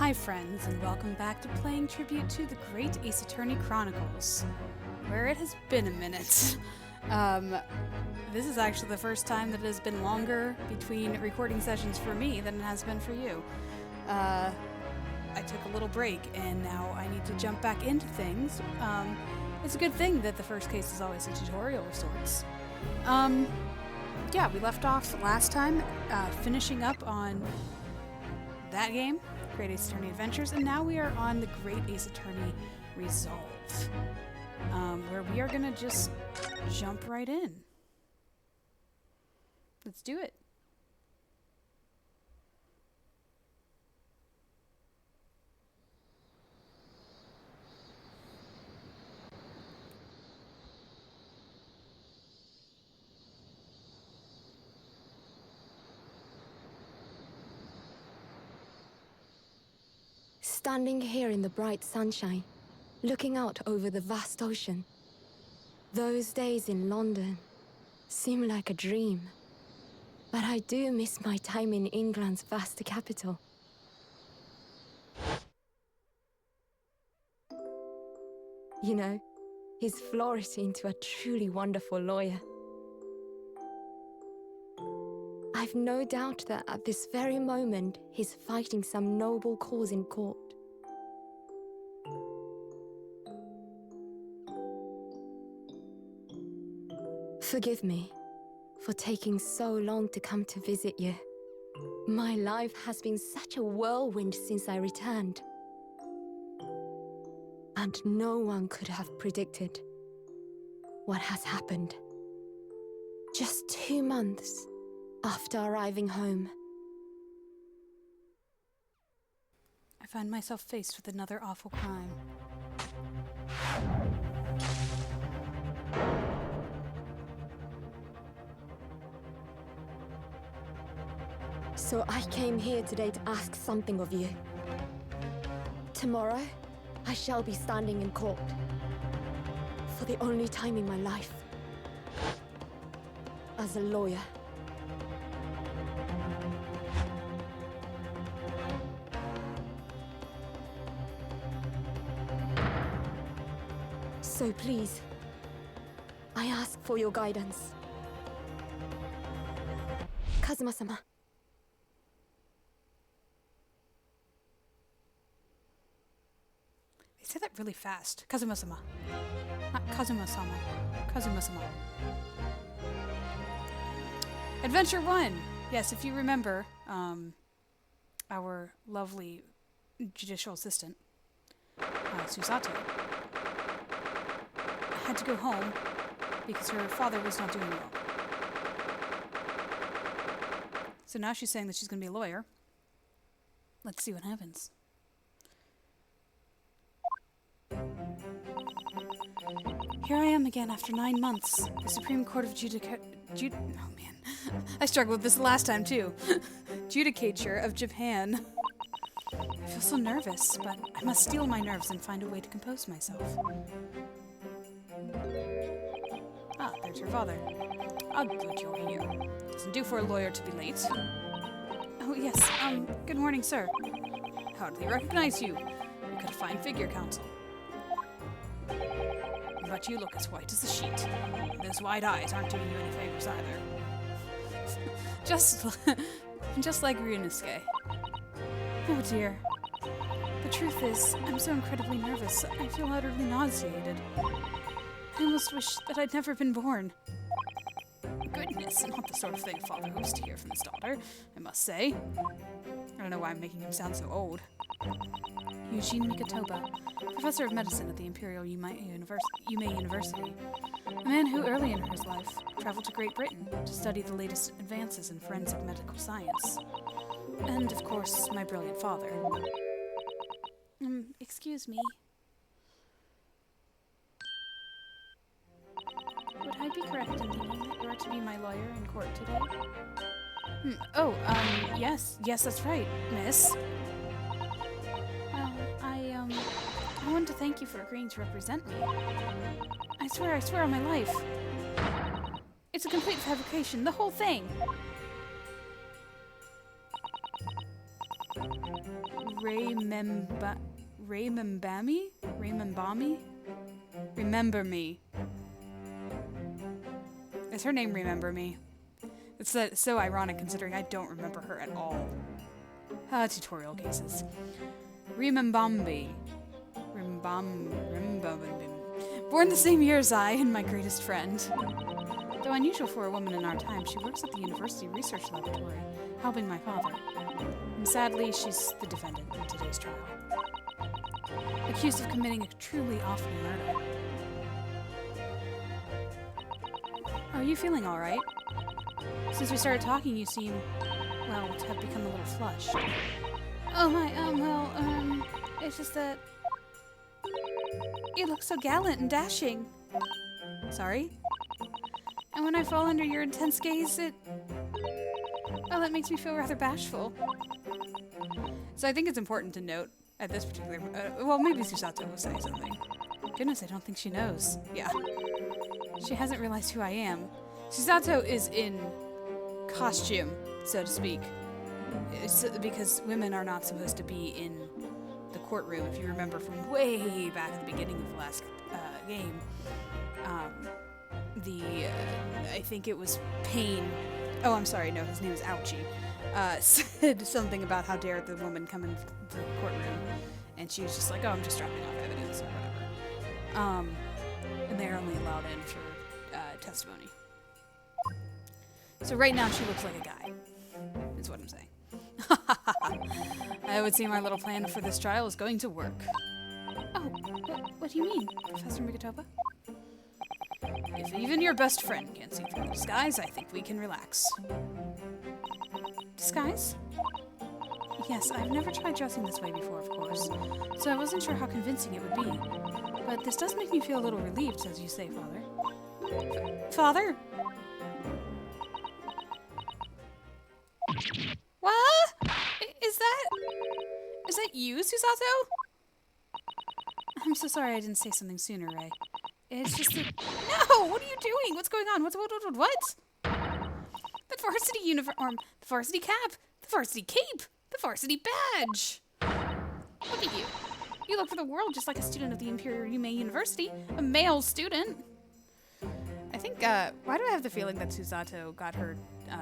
Hi friends, and welcome back to playing tribute to the Great Ace Attorney Chronicles, where it has been a minute. This is actually the first time that it has been longer between recording sessions for me than it has been for you. I took a little break, and now I need to jump back into things. It's a good thing that the first case is always a tutorial of sorts. Yeah, we left off last time, finishing up on that game, Great Ace Attorney Adventures, and now we are on the Great Ace Attorney Resolve, where we are gonna just jump right in. Let's do it. Standing here in the bright sunshine, looking out over the vast ocean. Those days in London seem like a dream. But I do miss my time in England's vast capital. You know, he's flourished into a truly wonderful lawyer. I've no doubt that at this very moment, he's fighting some noble cause in court. Forgive me for taking so long to come to visit you. My life has been such a whirlwind since I returned. And no one could have predicted what has happened. Just 2 months after arriving home. I find myself faced with another awful crime. So I came here today to ask something of you. Tomorrow, I shall be standing in court. For the only time in my life. As a lawyer. So please, I ask for your guidance. Kazuma-sama. They say that really fast. Kazuma-sama. Not Kazuma-sama. Kazuma-sama. Adventure 1! Yes, if you remember, our lovely judicial assistant, Susato, had to go home because her father was not doing well. So now she's saying that she's going to be a lawyer. Let's see what happens. Here I am again after 9 months. The Supreme Court of oh man, I struggled with this last time too. Judicature of Japan. I feel so nervous, but I must steel my nerves and find a way to compose myself. Ah, there's her father. I'll put you here. Doesn't do for a lawyer to be late. Oh yes, good morning, sir. Hardly recognize you. You got a fine figure, counsel. But you look as white as a sheet. Those wide eyes aren't doing you any favors either. just like Ryunosuke. Oh dear. The truth is, I'm so incredibly nervous, I feel utterly nauseated. I almost wish that I'd never been born. Goodness, not the sort of thing a father hopes to hear from his daughter, I must say. I don't know why I'm making him sound so old. Eugene Mikotoba, professor of medicine at the Imperial Yumei University. A man who, early in his life, traveled to Great Britain to study the latest advances in forensic medical science. And, of course, my brilliant father. Excuse me. Would I be correct in thinking that you are to be my lawyer in court today? Yes, that's right, miss. I wanted to thank you for agreeing to represent me. I swear on my life. It's a complete fabrication, the whole thing. Remembami? Remember Me. Is her name Remember Me? It's so ironic considering I don't remember her at all. Tutorial cases. Remembambi. Born the same year as I and my greatest friend. Though unusual for a woman in our time, she works at the University Research Laboratory, helping my father. And sadly, she's the defendant in today's trial. Accused of committing a truly awful murder. Are you feeling alright? Since we started talking, you seem, well, to have become a little flushed. Oh my, it's just that you look so gallant and dashing. Sorry? And when I fall under your intense gaze, that makes me feel rather bashful. So I think it's important to note at this particular, well, maybe Susato will say something. Goodness, I don't think she knows. Yeah. She hasn't realized who I am. Susato is in costume, so to speak. It's because women are not supposed to be in the courtroom. If you remember from way back at the beginning of the last game, I think it was Pain. Oh, I'm sorry, no, his name is Ouchie. Said something about how dare the woman come into the courtroom, and she was just like, oh, I'm just dropping off evidence or whatever. And they're only allowed in for testimony. So right now she looks like a guy, is what I'm saying. I would seem our little plan for this trial is going to work. Oh, what do you mean, Professor Migatopa? If even your best friend can't see through the disguise, I think we can relax. Disguise? Yes, I've never tried dressing this way before, of course, so I wasn't sure how convincing it would be. But this does make me feel a little relieved, as you say, Father. Father? What? Is that you, Susato? I'm so sorry I didn't say something sooner, Ray. It's just that... No! What are you doing? What's going on? What? The varsity uniform, the varsity cap, the varsity cape, the varsity badge. Look at you. You look for the world just like a student of the Imperial Yume University, a male student. I think, why do I have the feeling that Susato got her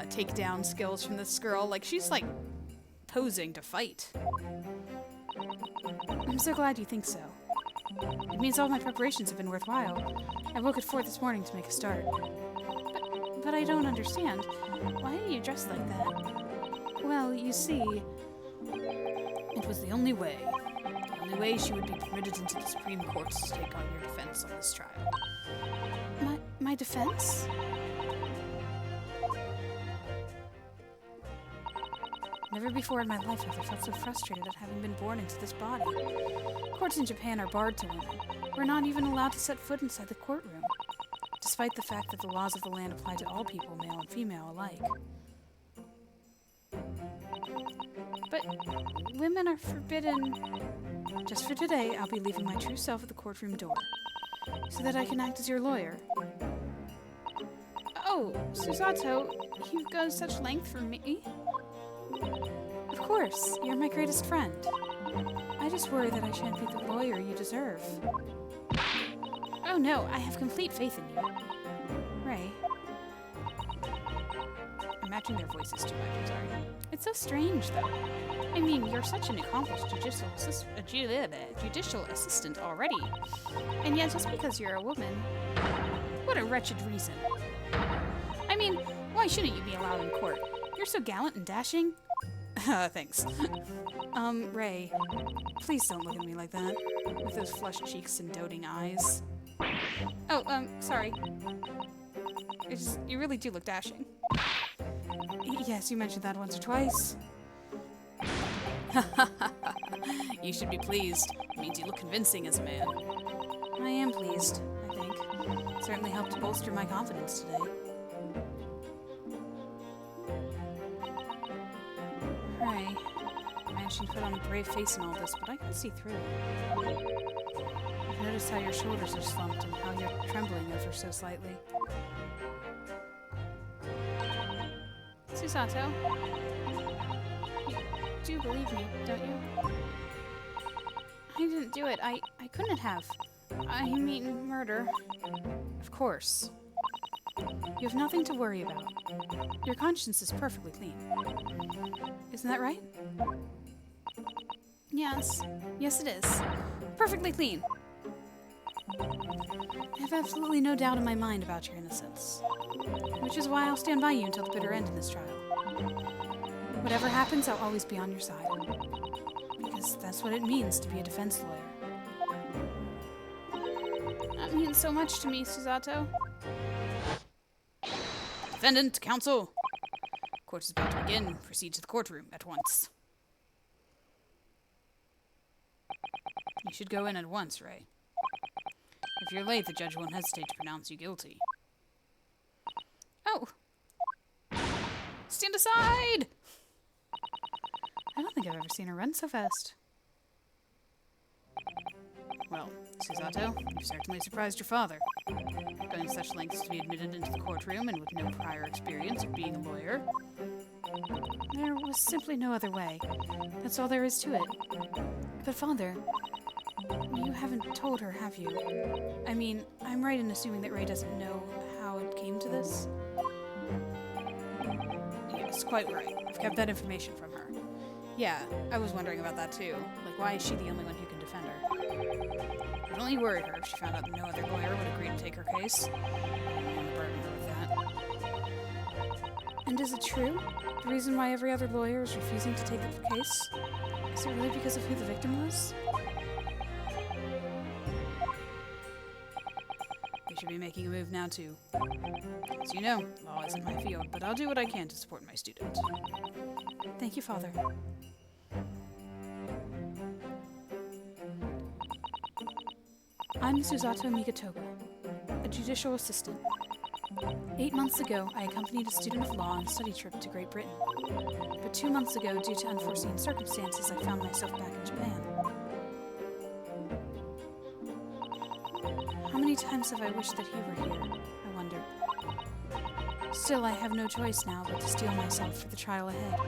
takedown skills from this girl? Like, she's, like, posing to fight. I'm so glad you think so. It means all my preparations have been worthwhile. I woke at 4 this morning to make a start. But I don't understand. Why are you dressed like that? Well, you see, it was the only way. The only way she would be permitted into the Supreme Court to take on your defense on this trial. My defense? Never before in my life have I felt so frustrated at having been born into this body. Courts in Japan are barred to women. We're not even allowed to set foot inside the courtroom, despite the fact that the laws of the land apply to all people, male and female alike. But women are forbidden. Just for today, I'll be leaving my true self at the courtroom door, so that I can act as your lawyer. Oh, Susato, you go such length for me? Of course, you're my greatest friend. I just worry that I shan't be the lawyer you deserve. Oh no, I have complete faith in you. Ray. I'm matching their voices too much, I'm sorry. It's so strange, though. I mean, you're such an accomplished judicial assistant already. And yet, just because you're a woman... What a wretched reason. I mean, why shouldn't you be allowed in court? You're so gallant and dashing. Thanks. Ray, please don't look at me like that. With those flushed cheeks and doting eyes. Oh, sorry. You really do look dashing. Yes, you mentioned that once or twice. You should be pleased. It means you look convincing as a man. I am pleased, I think. It certainly helped to bolster my confidence today. Ray, I managed to put on a brave face in all this, but I can see through it. I've noticed how your shoulders are slumped and how you're trembling ever so slightly. do believe me, don't you? I didn't do it. I couldn't have. I mean, murder. Of course. You have nothing to worry about. Your conscience is perfectly clean. Isn't that right? Yes. Yes, it is. Perfectly clean. I have absolutely no doubt in my mind about your innocence. Which is why I'll stand by you until the bitter end in this trial. Whatever happens, I'll always be on your side. Because that's what it means to be a defense lawyer. That means so much to me, Susato. Defendant, counsel. Court is about to begin. Proceed to the courtroom at once. You should go in at once, Ray. If you're late, the judge won't hesitate to pronounce you guilty. Oh! Stand aside! I don't think I've ever seen her run so fast. Well, Susato, you've certainly surprised your father. Going such lengths to be admitted into the courtroom and with no prior experience of being a lawyer. There was simply no other way. That's all there is to it. But Father, you haven't told her, have you? I mean, I'm right in assuming that Ray doesn't know how it came to this? Yes, quite right. I've kept that information from her. Yeah, I was wondering about that too. Like, why is she the only one who can defend her? It would only worry her if she found out that no other lawyer would agree to take her case. I don't want to burden her with that. And is it true? The reason why every other lawyer is refusing to take the case? Is it really because of who the victim was? We should be making a move now, too. As you know, law isn't my field, but I'll do what I can to support my student. Thank you, Father. I'm Susato Migatoga, a judicial assistant. 8 months ago, I accompanied a student of law on a study trip to Great Britain. But 2 months ago, due to unforeseen circumstances, I found myself back in Japan. How many times have I wished that he were here, I wonder. Still, I have no choice now but to steel myself for the trial ahead.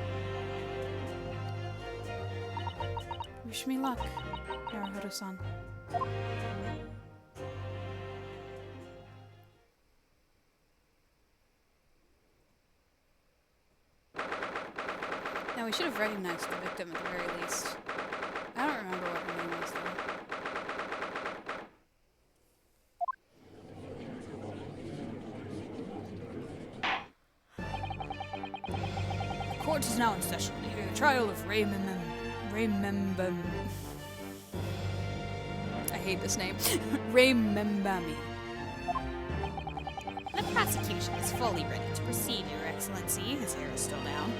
Wish me luck, Naruhodo-san. Now, we should have recognized the victim at the very least. I don't remember what her name was, though. The court is now in session to hear the trial of Ray Membami. I hate this name. Ray Membami. The prosecution is fully ready to proceed, Your Excellency. His hair is still down.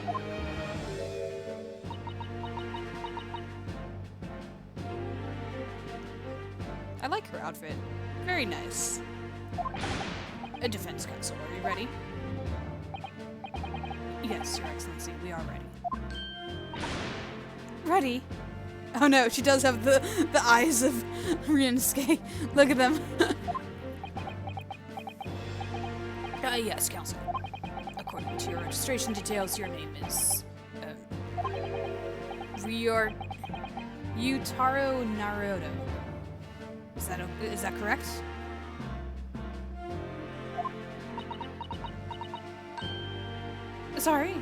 I like her outfit. Very nice. A defense counsel, are you ready? Yes, Your Excellency, we are ready. Ready? Oh no, she does have the eyes of Ryunosuke. Look at them. Yes, counsel. According to your registration details, your name is Ryutaro Naruhodo. Is that correct? Sorry.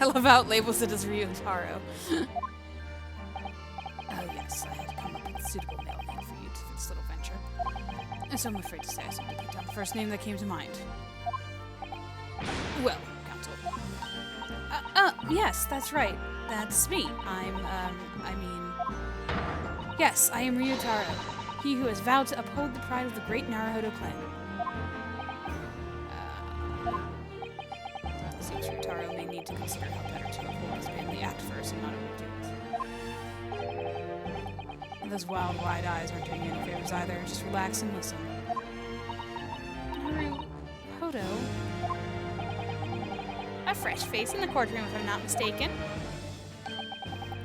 I love how it labels it as Ryutaro. Oh yes, I had come up with a suitable male name for you for this little venture. And so I'm afraid to say I simply put down the first name that came to mind. Well, counsel. Yes, that's right. That's me. Yes, I am Ryutaro, he who has vowed to uphold the pride of the great Naruhodo clan. Seems Ryutaro may need to consider how better to uphold his family act first and not overdo it. And those wild, wide eyes aren't doing you any favors either. Just relax and listen. Naruhodo? A fresh face in the courtroom, if I'm not mistaken.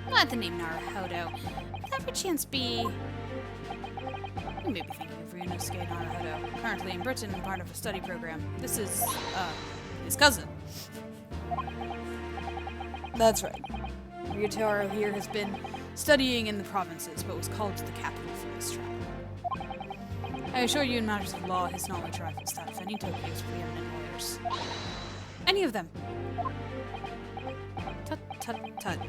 Not the name Naruhodo. Would that perchance be... You may be thinking of Ryunosuke Naruhodo, currently in Britain and part of a study program. This is, his cousin. That's right. Ryotaro here has been studying in the provinces, but was called to the capital for this trial. I assure you, in matters of law, his knowledge rivals that of any Tokyo's preeminent lawyers. Any of them. Tut, tut, tut.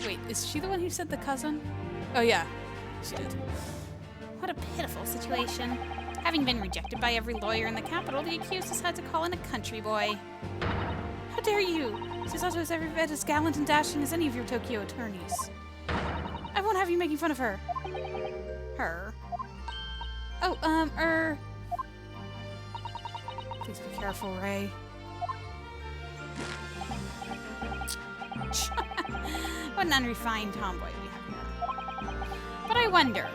Wait, is she the one who said the cousin? Oh yeah, she did. What a pitiful situation. Having been rejected by every lawyer in the capital, the accused has had to call in a country boy. How dare you! Susato is every bit as gallant and dashing as any of your Tokyo attorneys. I won't have you making fun of her. Her? Oh, Please be careful, Ray. What an unrefined tomboy we have here. But I wonder,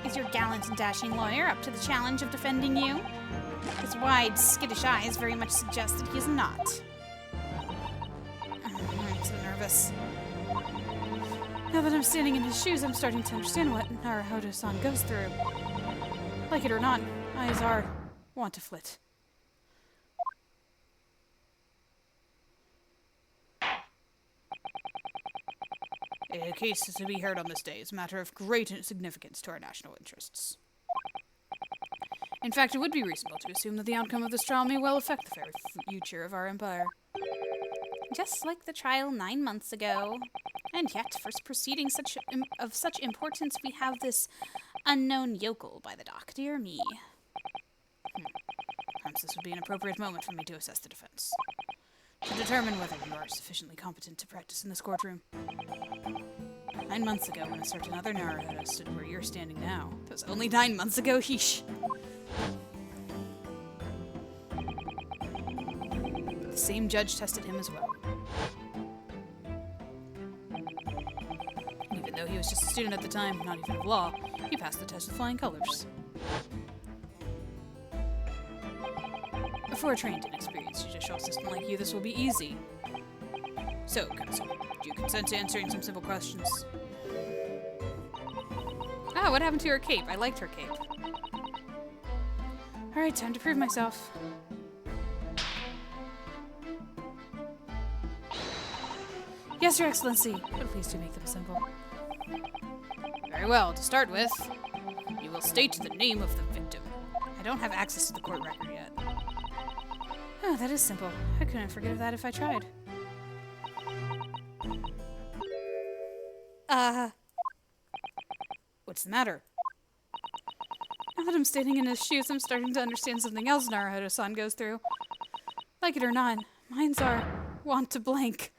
is your gallant and dashing lawyer up to the challenge of defending you? His wide, skittish eyes very much suggest that he is not. I'm so nervous. Now that I'm standing in his shoes, I'm starting to understand what Naruhodo-san goes through. Like it or not, eyes are want to flit. A case to be heard on this day is a matter of great significance to our national interests. In fact, it would be reasonable to assume that the outcome of this trial may well affect the very future of our empire. Just like the trial 9 months ago. And yet, for proceedings of such importance, we have this unknown yokel by the dock. Dear me. Perhaps this would be an appropriate moment for me to assess the defense. To determine whether you are sufficiently competent to practice in this courtroom. 9 months ago, when a certain other Naruhodo stood where you're standing now. That was only 9 months ago, heesh. But the same judge tested him as well. Even though he was just a student at the time, not even of law, he passed the test with flying colors. For a trained and experienced judicial assistant like you, this will be easy. So, counsel, do you consent to answering some simple questions? Ah, what happened to her cape? I liked her cape. Alright, time to prove myself. Yes, Your Excellency, but please do make them simple. Very well, to start with, you will state the name of the victim. I don't have access to the court record yet. Oh, that is simple. I couldn't forget that if I tried. What's the matter? Now that I'm standing in his shoes, I'm starting to understand something else Naruhodo-san goes through. Like it or not, minds are want to blank.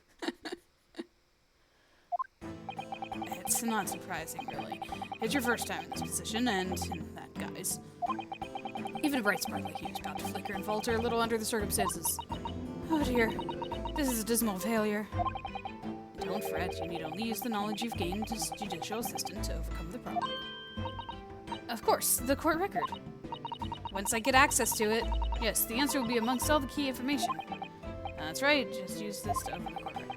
It's not surprising, really. It's your first time in this position, and in that guise. Even a bright spark like you is bound to flicker and falter a little under the circumstances. Oh dear, this is a dismal failure. Don't fret, you need only use the knowledge you've gained as judicial assistant to overcome the problem. Of course, the court record. Once I get access to it, yes, the answer will be amongst all the key information. That's right, just use this to open the court record.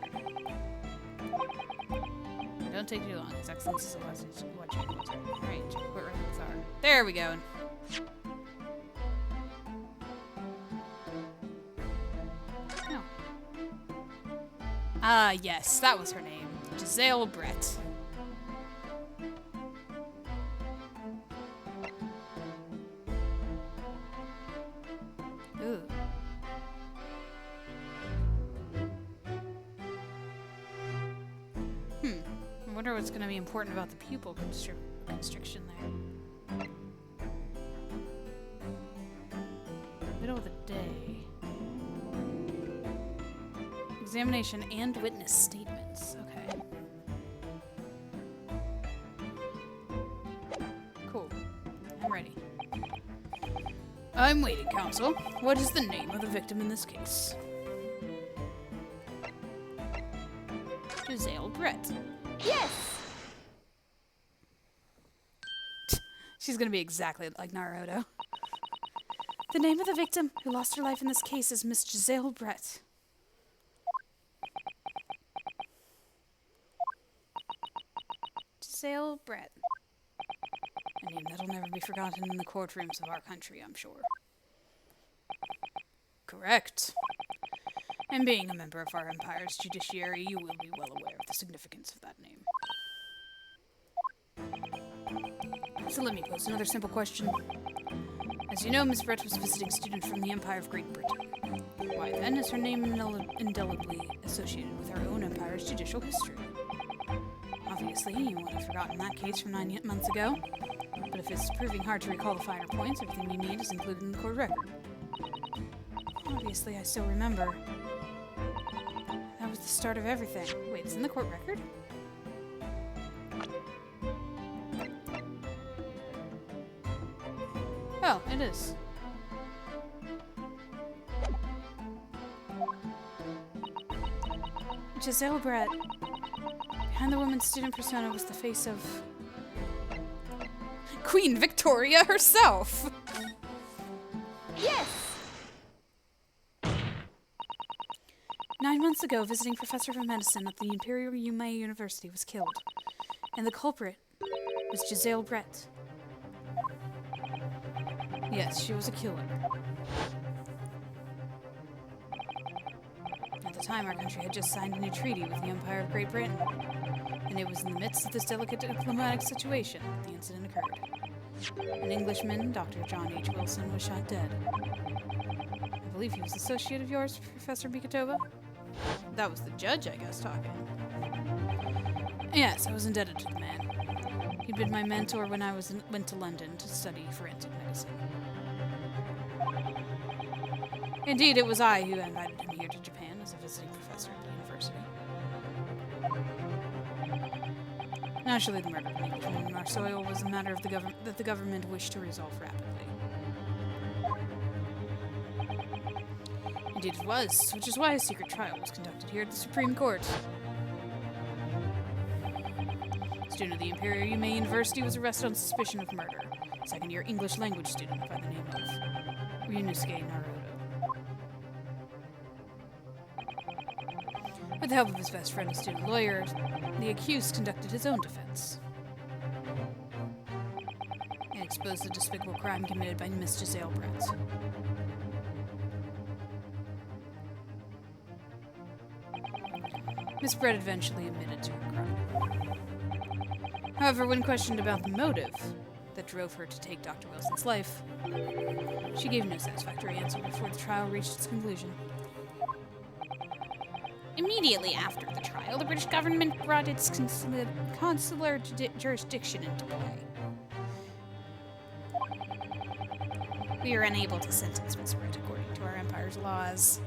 Don't take too long, His Excellency is watching. Alright, check court records are. There we go. Oh. Ah, yes, that was her name. Giselle Brett. Ooh. I wonder what's going to be important about the pupil constriction there. Middle of the day. Examination and witness statements. Okay. Cool. I'm ready. I'm waiting, counsel. What is the name of the victim in this case? Giselle Brett. Yes! She's gonna be exactly like Naruto. The name of the victim who lost her life in this case is Miss Giselle Brett. Giselle Brett. A name that'll never be forgotten in the courtrooms of our country, I'm sure. Correct. And being a member of our Empire's judiciary, you will be well aware of the significance of that name. So let me pose another simple question. As you know, Miss Brett was a visiting student from the Empire of Great Britain. Why then is her name indelibly associated with our own Empire's judicial history? Obviously, you won't have forgotten that case from 9 months ago. But if it's proving hard to recall the finer points, everything you need is included in the court record. Obviously, I still remember. That was the start of everything. Wait, it's in the court record? Oh, it is. Giselle Brett. Behind the woman's student persona was the face of Queen Victoria herself! Yes! 9 months ago, a visiting professor of medicine at the Imperial Yumei University was killed, and the culprit was Giselle Brett. Yes, she was a killer. At the time, our country had just signed a new treaty with the Empire of Great Britain, and it was in the midst of this delicate diplomatic situation that the incident occurred. An Englishman, Dr. John H. Wilson, was shot dead. I believe he was an associate of yours, Professor Mikitoba? That was the judge, I guess, talking. Yes, I was indebted to the man. He'd been my mentor when I went to London to study forensic medicine. Indeed, it was I who invited him here to Japan as a visiting professor at the university. Naturally, the murder of an Englishman on our soil was a matter of that the government wished to resolve rapidly. Indeed it was, which is why a secret trial was conducted here at the Supreme Court. A student of the Imperial Yumei University was arrested on suspicion of murder. A second-year English language student by the name of Ryunosuke Naruto. With the help of his best friend, a student lawyer, the accused conducted his own defense and exposed the despicable crime committed by Miss Giselle Brett. Miss Brett eventually admitted to her crime. However, when questioned about the motive that drove her to take Dr. Wilson's life, she gave no satisfactory answer before the trial reached its conclusion. Immediately after the trial, the British government brought its consular jurisdiction into play. We were unable to sentence Miss Brett according to our Empire's laws.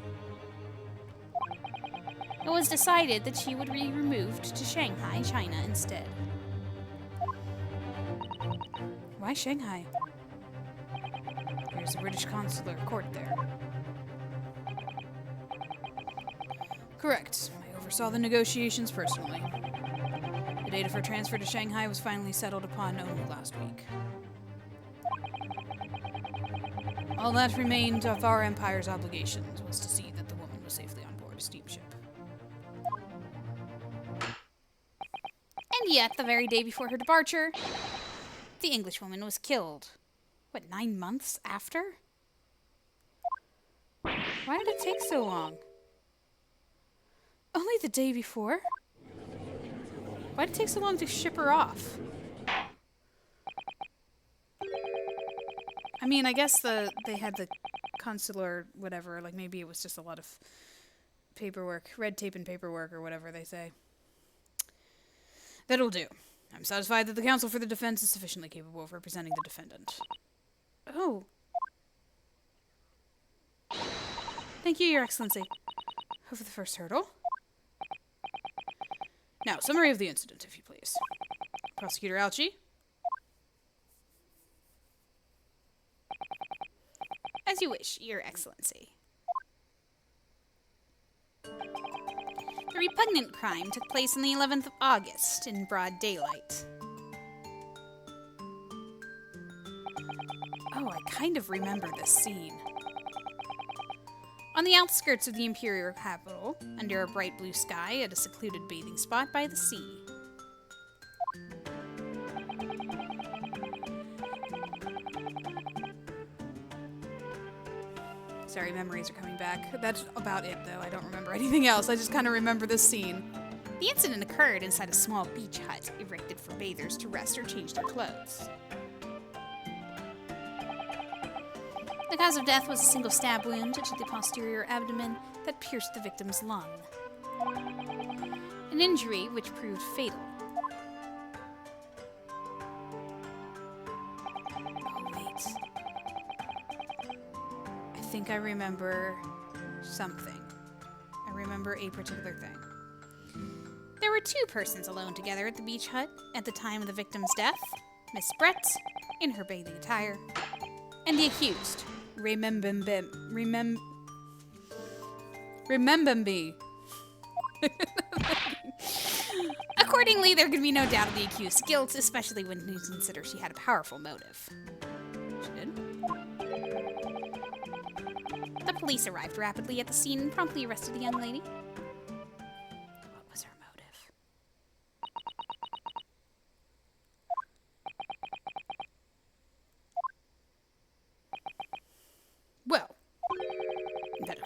It was decided that she would be removed to Shanghai, China instead. Why Shanghai? There's a British consular court there. Correct. I oversaw the negotiations personally. The date of her transfer to Shanghai was finally settled upon only last week. All that remained of our Empire's obligations was to see that the woman was safely on board a steamship. And yet, the very day before her departure, the Englishwoman was killed. What, 9 months after? Why did it take so long? Only the day before? Why did it take so long to ship her off? I mean, I guess they had the consular whatever, like maybe it was just a lot of paperwork, red tape and paperwork or whatever they say. That'll do. I'm satisfied that the counsel for the defense is sufficiently capable of representing the defendant. Oh. Thank you, Your Excellency. Over the first hurdle. Now, summary of the incident, if you please. Prosecutor Alchi? As you wish, Your Excellency. The repugnant crime took place on the 11th of August in broad daylight. Oh, I kind of remember this scene. On the outskirts of the imperial capital, under a bright blue sky at a secluded bathing spot by the sea. Sorry, memories are coming back. That's about it, though. I don't remember anything else. I just kind of remember this scene. The incident occurred inside a small beach hut erected for bathers to rest or change their clothes. The cause of death was a single stab wound to the posterior abdomen that pierced the victim's lung. An injury which proved fatal. Oh, wait. I think I remember something. I remember a particular thing. There were two persons alone together at the beach hut at the time of the victim's death. Miss Brett, in her bathing attire, and the accused. Remember me. Accordingly, there could be no doubt of the accused's guilt, especially when you consider she had a powerful motive. She did? The police arrived rapidly at the scene and promptly arrested the young lady. What was her motive? Well, that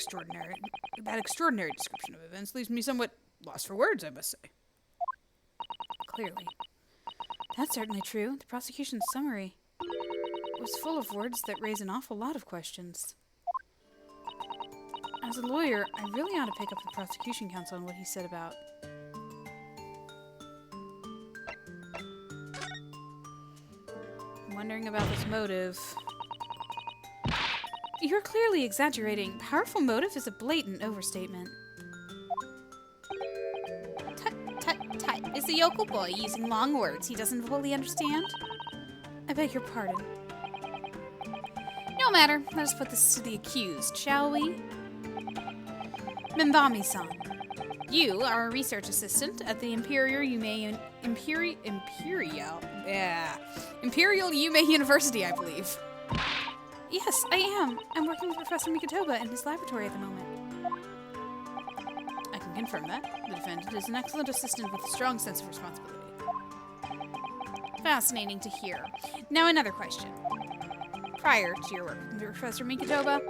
extraordinary description of events leaves me somewhat lost for words, I must say. Clearly. That's certainly true. The prosecution's summary was full of words that raise an awful lot of questions. As a lawyer, I really ought to pick up the prosecution counsel on what he said about... I'm wondering about this motive. You're clearly exaggerating. Powerful motive is a blatant overstatement. Tut, is the yokel boy using long words he doesn't fully understand? I beg your pardon. No matter, let us put this to the accused, shall we? Membami-san. You are a research assistant at the Imperial Yume University, I believe. Yes, I am. I'm working with Professor Mikotoba in his laboratory at the moment. I can confirm that. The defendant is an excellent assistant with a strong sense of responsibility. Fascinating to hear. Now another question. Prior to your work with Professor Mikotoba,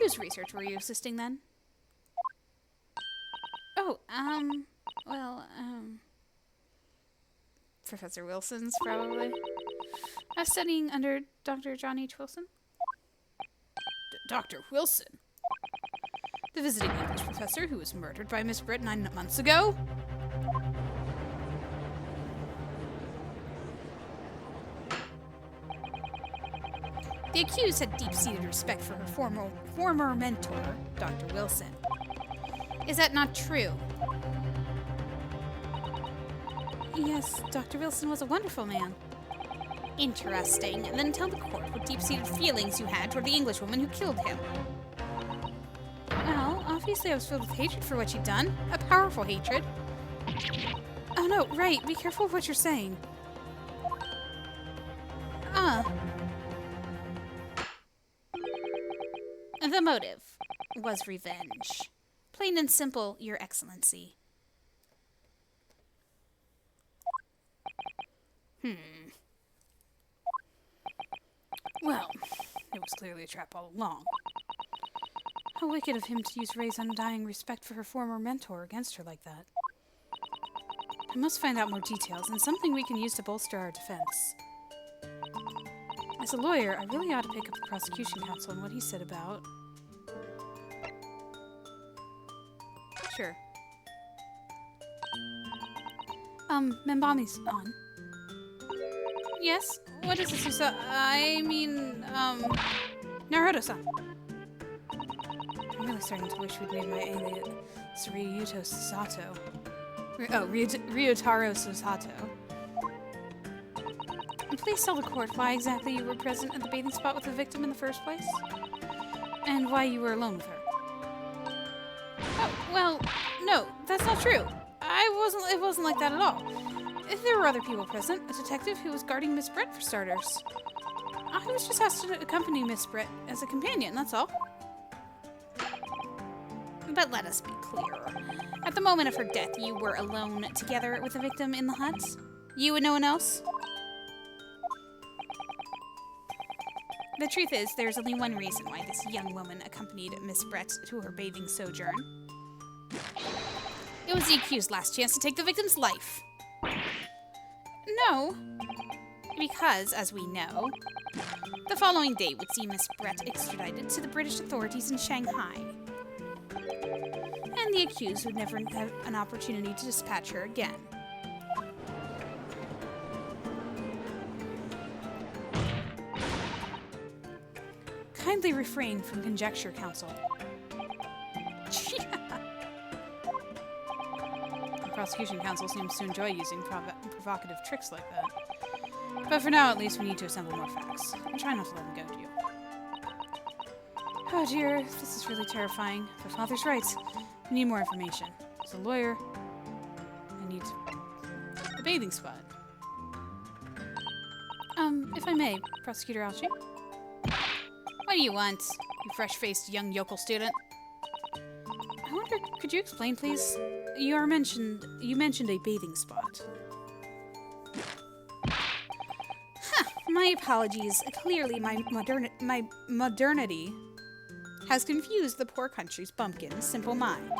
whose research were you assisting then? Oh, Professor Wilson's, probably. I was studying under Dr. John H. Wilson. Dr. Wilson? The visiting English professor who was murdered by Miss Britt 9 months ago? The accused had deep-seated respect for her former mentor, Dr. Wilson. Is that not true? Yes, Dr. Wilson was a wonderful man. Interesting. And then tell the court what deep-seated feelings you had toward the Englishwoman who killed him. Well, obviously I was filled with hatred for what she'd done. A powerful hatred. Oh no, right. Be careful of what you're saying. The motive was revenge. Plain and simple, Your Excellency. Well, it was clearly a trap all along. How wicked of him to use Ray's undying respect for her former mentor against her like that. I must find out more details, and something we can use to bolster our defense. As a lawyer, I really ought to pick up the prosecution counsel and what he said about... Sure. Membami's on. Yes? What is this? Naruto-san. I'm really starting to wish we'd made my alias Ryuto Sato. Ryotaro Susato. And please tell the court why exactly you were present at the bathing spot with the victim in the first place? And why you were alone with her. Oh, well, no, that's not true. It wasn't like that at all. There were other people present. A detective who was guarding Miss Brett, for starters. I was just asked to accompany Miss Brett as a companion, that's all. But let us be clear. At the moment of her death, you were alone together with the victim in the hut? You and no one else? The truth is, there's only one reason why this young woman accompanied Miss Brett to her bathing sojourn. It was the accused's last chance to take the victim's life. No, because, as we know, the following day would see Miss Brett extradited to the British authorities in Shanghai. And the accused would never have an opportunity to dispatch her again. Kindly refrain from conjecture, counsel. The prosecution counsel seems to enjoy using provocative tricks like that. But for now, at least, we need to assemble more facts. And try not to let them goad you. Oh dear, this is really terrifying. But Father's right. We need more information. As a lawyer, I need the bathing spot. If I may, Prosecutor Alchi? What do you want, you fresh-faced young yokel student? I wonder, could you explain, please? You mentioned a bathing spot. My apologies. Clearly, my modernity has confused the poor country's bumpkin's simple mind.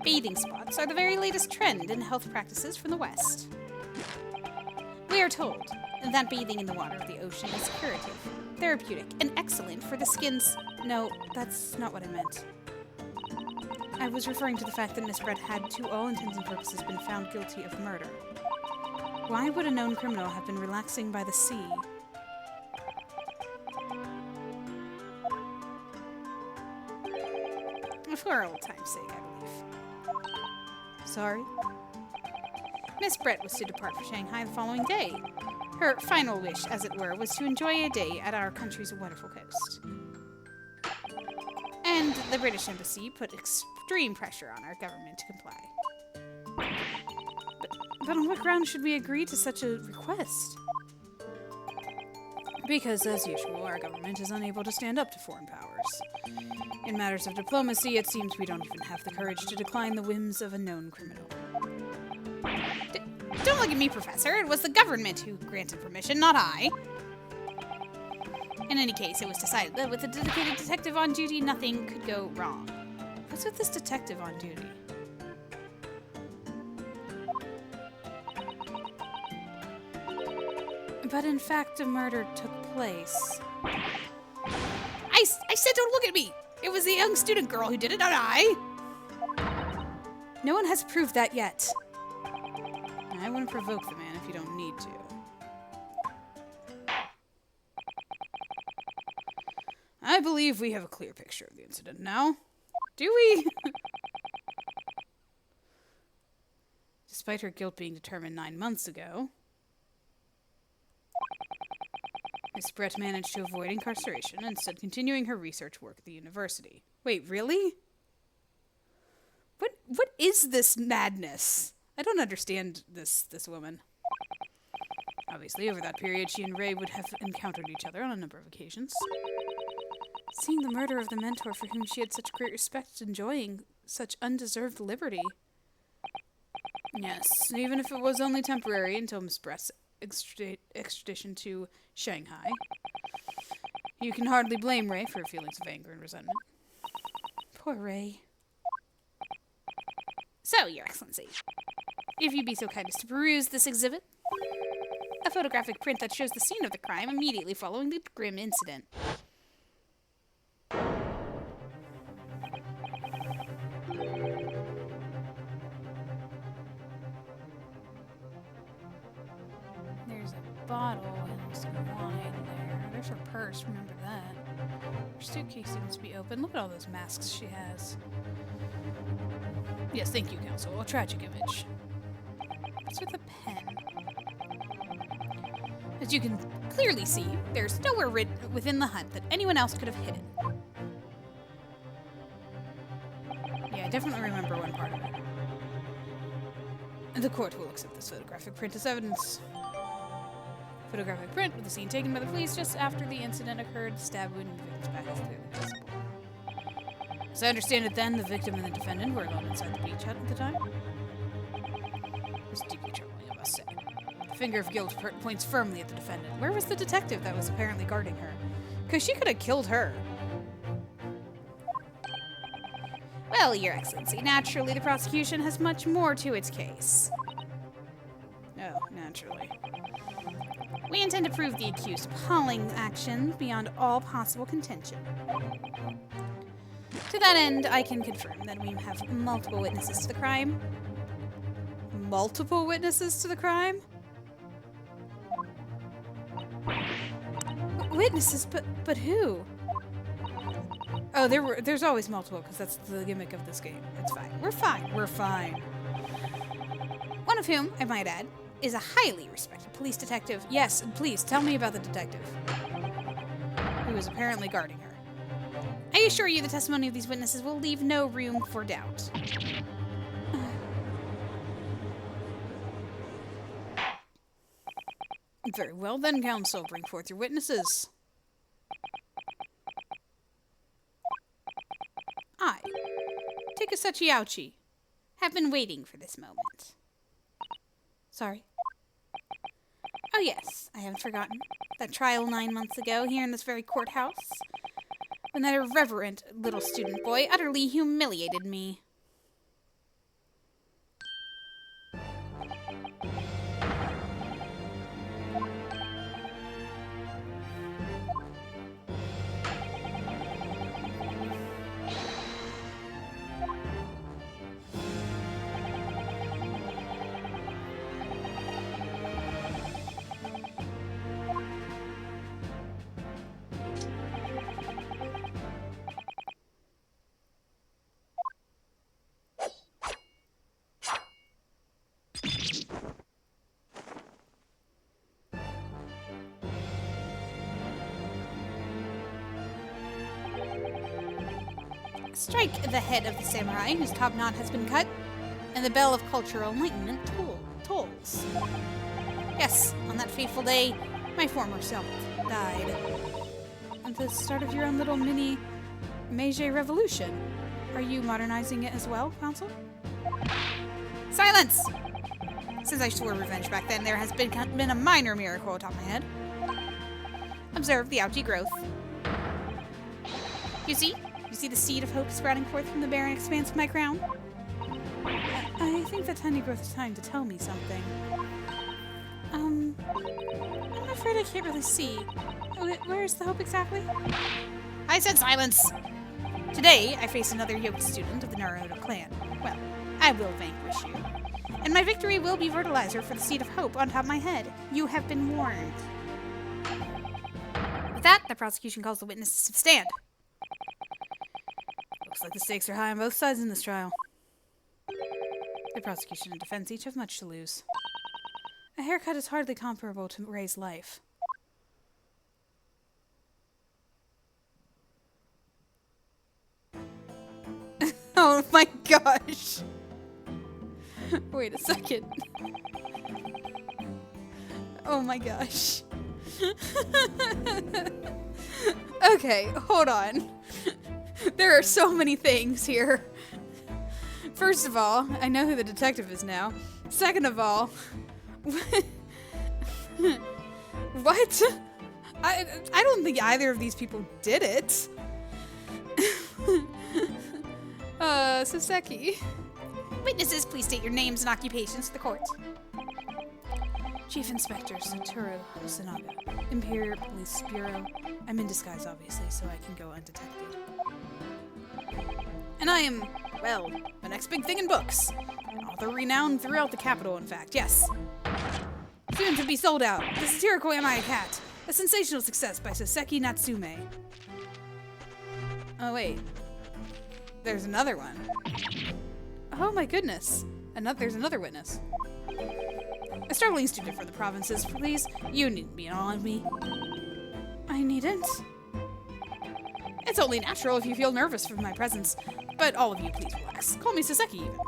Bathing spots are the very latest trend in health practices from the West. We are told that bathing in the water of the ocean is curative, therapeutic, and excellent for the skin's... No, that's not what I meant. I was referring to the fact that Miss Brett had, to all intents and purposes, been found guilty of murder. Why would a known criminal have been relaxing by the sea? For old time's sake, I believe. Sorry? Miss Brett was to depart for Shanghai the following day. Her final wish, as it were, was to enjoy a day at our country's wonderful coast. And the British Embassy put extreme pressure on our government to comply. But on what grounds should we agree to such a request? Because, as usual, our government is unable to stand up to foreign powers. In matters of diplomacy, it seems we don't even have the courage to decline the whims of a known criminal. Don't look at me, Professor. It was the government who granted permission, not I. In any case, it was decided that with a dedicated detective on duty, nothing could go wrong. What's with this detective on duty? But in fact, a murder took place. I said don't look at me! It was the young student girl who did it, not I! No one has proved that yet. I wouldn't provoke the man if you don't need to. I believe we have a clear picture of the incident now. Do we? Despite her guilt being determined 9 months ago, Miss Brett managed to avoid incarceration, instead continuing her research work at the university. Wait, really? What is this madness? I don't understand this woman. Obviously, over that period, she and Ray would have encountered each other on a number of occasions. Seeing the murder of the mentor for whom she had such great respect, enjoying such undeserved liberty. Yes, even if it was only temporary until Miss Brett's extradition to Shanghai. You can hardly blame Ray for her feelings of anger and resentment. Poor Ray. So, Your Excellency, if you'd be so kind as to peruse this exhibit. A photographic print that shows the scene of the crime immediately following the grim incident. There's a bottle and some wine there. There's her purse, remember that. Her suitcase seems to be open. Look at all those masks she has. Yes, thank you, Counsel. A tragic image. What's with a pen? As you can clearly see, there's nowhere within the hut that anyone else could have hidden. Yeah, I definitely remember one part of it. The court will accept this photographic print as evidence. Photographic print with the scene taken by the police just after the incident occurred. Stab wound in the victim's back is clearly visible. As I understand it then, the victim and the defendant were alone inside the beach hut at the time. It was deeply troubling, I must say. The finger of guilt points firmly at the defendant. Where was the detective that was apparently guarding her? Because she could have killed her. Well, Your Excellency, naturally the prosecution has much more to its case. Oh, naturally. We intend to prove the accused's appalling actions beyond all possible contention. To that end, I can confirm that we have multiple witnesses to the crime. Multiple witnesses to the crime? Witnesses, but who? Oh, there's always multiple, because that's the gimmick of this game. It's fine. We're fine. We're fine. One of whom, I might add, is a highly respected police detective. Yes, and please, tell me about the detective. Who is apparently guarding her. I assure you the testimony of these witnesses will leave no room for doubt. Very well then, counsel. Bring forth your witnesses. I, Takasachi Ouchi, have been waiting for this moment. Sorry. Oh yes, I haven't forgotten. That trial 9 months ago here in this very courthouse, when that irreverent little student boy utterly humiliated me. Strike the head of the samurai whose top knot has been cut, and the bell of cultural enlightenment tolls. Yes, on that fateful day, my former self died. At the start of your own little mini Meiji revolution. Are you modernizing it as well, counsel? Silence! Since I swore revenge back then, there has been a minor miracle atop my head. Observe the ouchie growth. You see? You see the seed of hope sprouting forth from the barren expanse of my crown? I think the tiny growth is time to tell me something. I'm afraid I can't really see. Where's the hope exactly? I said silence! Today, I face another yoked student of the Naruto clan. Well, I will vanquish you. And my victory will be fertilizer for the seed of hope on top of my head. You have been warned. With that, the prosecution calls the witnesses to stand. Looks like the stakes are high on both sides in this trial. The prosecution and defense each have much to lose. A haircut is hardly comparable to Ray's life. Oh my gosh! Wait a second. Oh my gosh. Okay, hold on. There are so many things here. First of all, I know who the detective is now. Second of all, what? I don't think either of these people did it. Saseki. Witnesses, please state your names and occupations to the court. Chief Inspector Satoru Sanaga, Imperial Police Bureau. I'm in disguise, obviously, so I can go undetected. And I am, well, the next big thing in books. An author renowned throughout the capital, in fact, yes. Soon to be sold out, The Satirical Am I a Cat? A sensational success by Soseki Natsume. Oh, wait. There's another one. Oh my goodness. There's another witness. A struggling student for the provinces, please. You needn't be in awe of me. I needn't? It's only natural if you feel nervous for my presence. But all of you, please relax. Call me Saseki, even.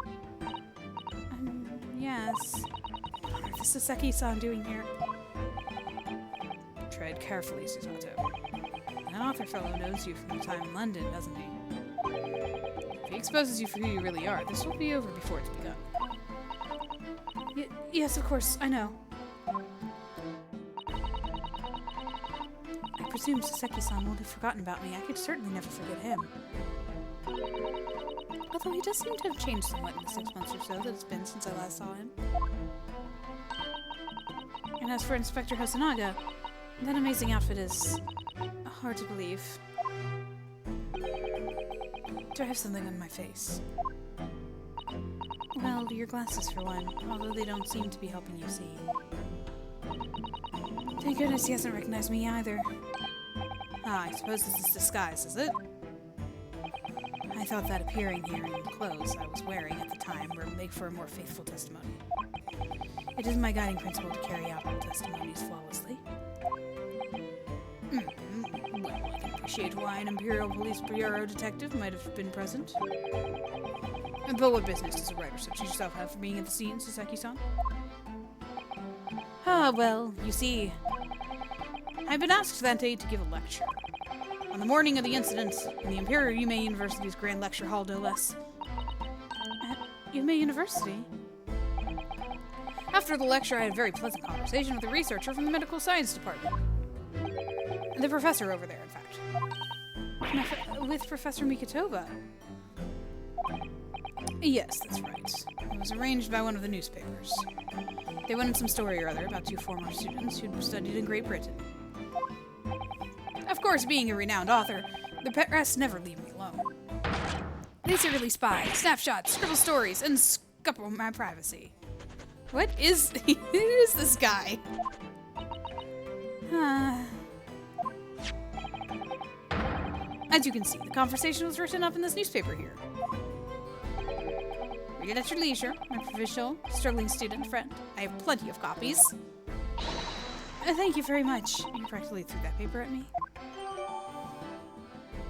Yes. What is Saseki-san doing here? Tread carefully, Susato. That author fellow knows you from your time in London, doesn't he? If he exposes you for who you really are, this will be over before it's begun. Yes, of course, I know. I presume Saseki-san won't have forgotten about me. I could certainly never forget him. Although he does seem to have changed somewhat in the 6 months or so that it's been since I last saw him. And as for Inspector Hosonaga, that amazing outfit is hard to believe. Do I have something on my face? Well, your glasses for one, although they don't seem to be helping you see. Thank goodness he hasn't recognized me either. Ah, I suppose this is disguise, is it? I thought that appearing here in the clothes I was wearing at the time would make for a more faithful testimony. It is my guiding principle to carry out my testimonies flawlessly. Well, I can appreciate why an Imperial Police Bureau detective might have been present. But what business does a writer such as yourself have for being at the scene, Saseki-san? Ah, well, you see, I've been asked that day to give a lecture. On the morning of the incident, in the Imperial Yume University's Grand Lecture Hall, no less. at Yume University? After the lecture, I had a very pleasant conversation with a researcher from the Medical Science Department. The professor over there, in fact. With Professor Mikitova? Yes, that's right. It was arranged by one of the newspapers. They wanted some story or other about 2 former students who'd studied in Great Britain. Of course, being a renowned author, the press never leave me alone. They secretly spy, snapshots, scribble stories, and scupper my privacy. What is... who is this guy? As you can see, the conversation was written up in this newspaper here. Read it at your leisure, my provincial, sterling student friend. I have plenty of copies. Thank you very much. You practically threw that paper at me.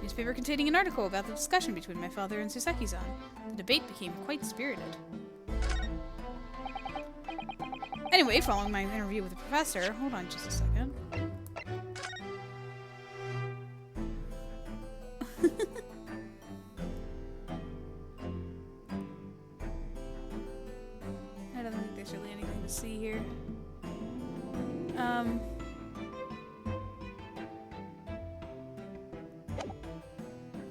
Newspaper containing an article about the discussion between my father and Suseki-san. The debate became quite spirited. Anyway, following my interview with the professor, hold on just a second. I don't think there's really anything to see here.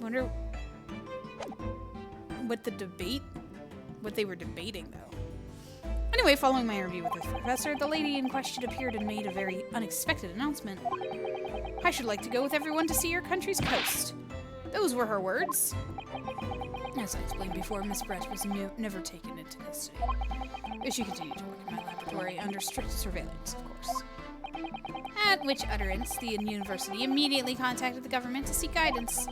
Wonder what they were debating though. Anyway, following my interview with the professor, the lady in question appeared and made a very unexpected announcement. I should like to go with everyone to see your country's coast. Those were her words. As I explained before, Miss Brett was never taken into custody. She continued to work in my laboratory under strict surveillance, of course. At which utterance, the university immediately contacted the government to seek guidance.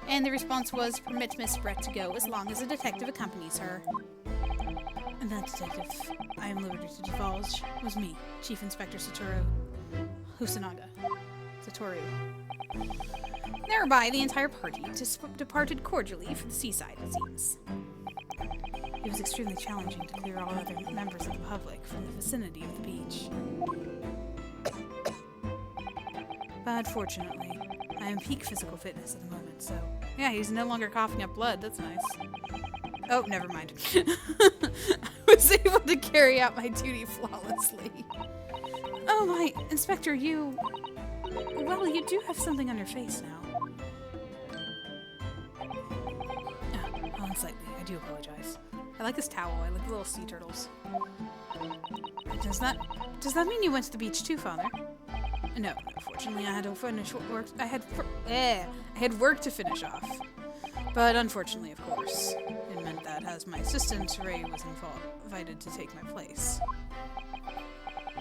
And the response was, permit Miss Brett to go as long as a detective accompanies her. And that detective, I am liberty to divulge, was me, Chief Inspector Satoru Hosonaga. Satoru. Thereby, the entire party departed cordially for the seaside, it seems. It was extremely challenging to clear all other members of the public from the vicinity of the beach. But fortunately, I am peak physical fitness at the moment, so... Yeah, he's no longer coughing up blood. That's nice. Oh, never mind. I was able to carry out my duty flawlessly. Oh my, Inspector, you... Well, you do have something on your face now. Hold on slightly. I do apologize. I like this towel. I like the little sea turtles. Does that mean you went to the beach too, Father? No, fortunately I had to finish work. I had work to finish off. But unfortunately, of course, it meant that as my assistant, Ray was invited to take my place.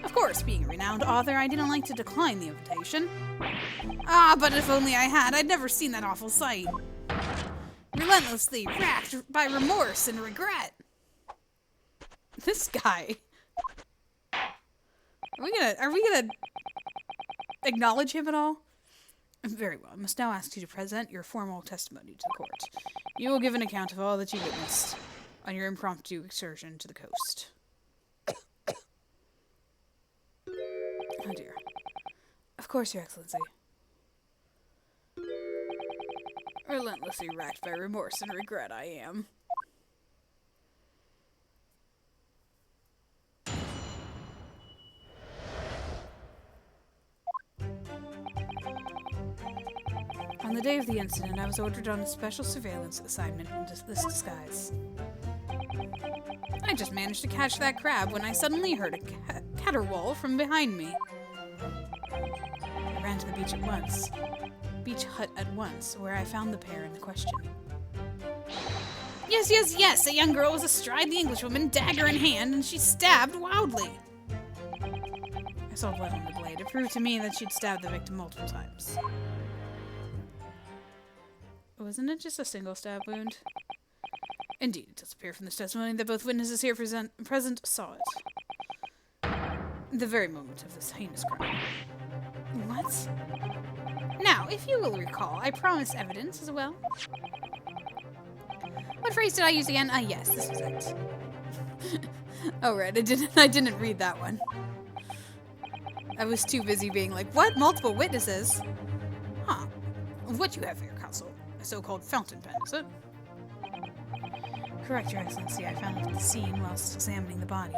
Of course, being a renowned author, I didn't like to decline the invitation. Ah, but if only I had, I'd never seen that awful sight. Relentlessly racked by remorse and regret. This guy. Are we gonna acknowledge him at all? Very well. I must now ask you to present your formal testimony to the court. You will give an account of all that you witnessed on your impromptu excursion to the coast. Oh dear. Of course, Your Excellency. Relentlessly racked by remorse and regret I am. On the day of the incident, I was ordered on a special surveillance assignment in this disguise. I just managed to catch that crab when I suddenly heard a caterwaul from behind me. I ran to the beach hut at once, where I found the pair in question. Yes, a young girl was astride the Englishwoman, dagger in hand, and she stabbed wildly. I saw blood on the blade. It proved to me that she'd stabbed the victim multiple times. Wasn't it just a single stab wound? Indeed, it does appear from this testimony that both witnesses here present saw it. The very moment of this heinous crime. What? Now, if you will recall, I promised evidence as well. What phrase did I use again? Yes, this was it. Oh, right, I didn't read that one. I was too busy being like, what? Multiple witnesses? Huh. What you have here, Counsel? A so-called fountain pen, is it? Correct, Your Excellency. I found it at the scene whilst examining the body.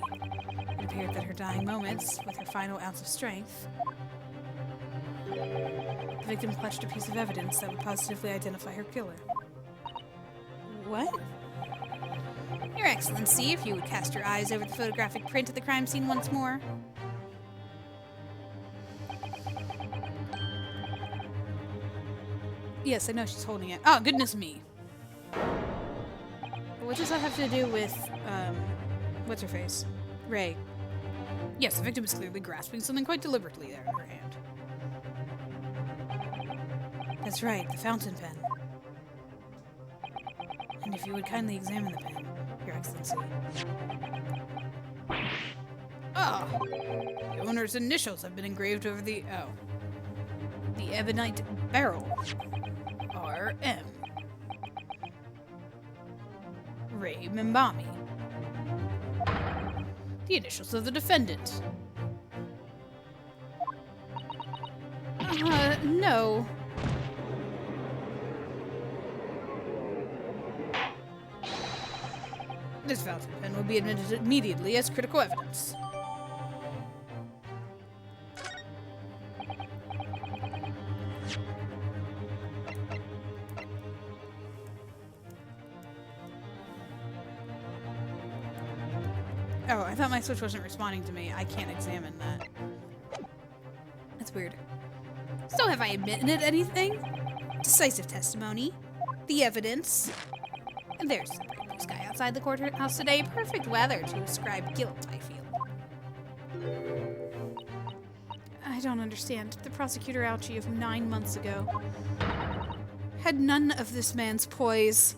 It appeared that her dying moments, with her final ounce of strength, the victim clutched a piece of evidence that would positively identify her killer. What? Your Excellency, if you would cast your eyes over the photographic print of the crime scene once more. Yes, I know she's holding it. Oh, goodness me. What does that have to do with, what's her face? Ray. Yes, the victim is clearly grasping something quite deliberately there in her hand. That's right, the fountain pen. And if you would kindly examine the pen, Your Excellency. Ah! The owner's initials have been engraved over the ebonite barrel. R.M. Ray Mimbami. The initials of the defendant. No. This fountain pen will be admitted immediately as critical evidence. Oh, I thought my Switch wasn't responding to me. I can't examine that. That's weird. So have I admitted anything? Decisive testimony. The evidence. And there's the bright blue sky outside the courthouse today. Perfect weather to ascribe guilt, I feel. I don't understand. The prosecutor Ouchie of 9 months ago had none of this man's poise.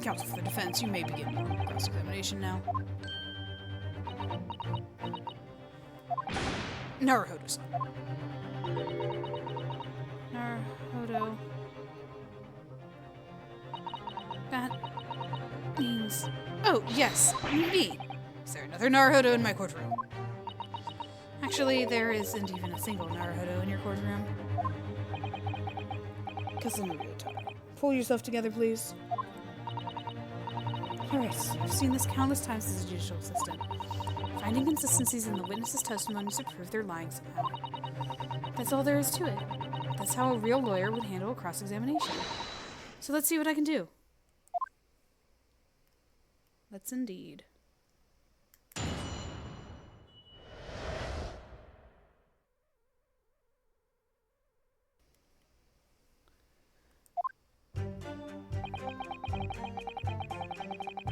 Counsel for the defense, you may begin your cross-examination now. Naruhodo-san. Naruhodo. That means... Oh, yes, me. Is there another Naruhodo in my courtroom? Actually, there isn't even a single Naruhodo in your courtroom. Kazunori-ota. Pull yourself together, please. Alright, I've seen this countless times as a judicial assistant. Find inconsistencies in the witnesses' testimonies to prove they're lying somehow. That's all there is to it. That's how a real lawyer would handle a cross-examination. So let's see what I can do. Let's indeed.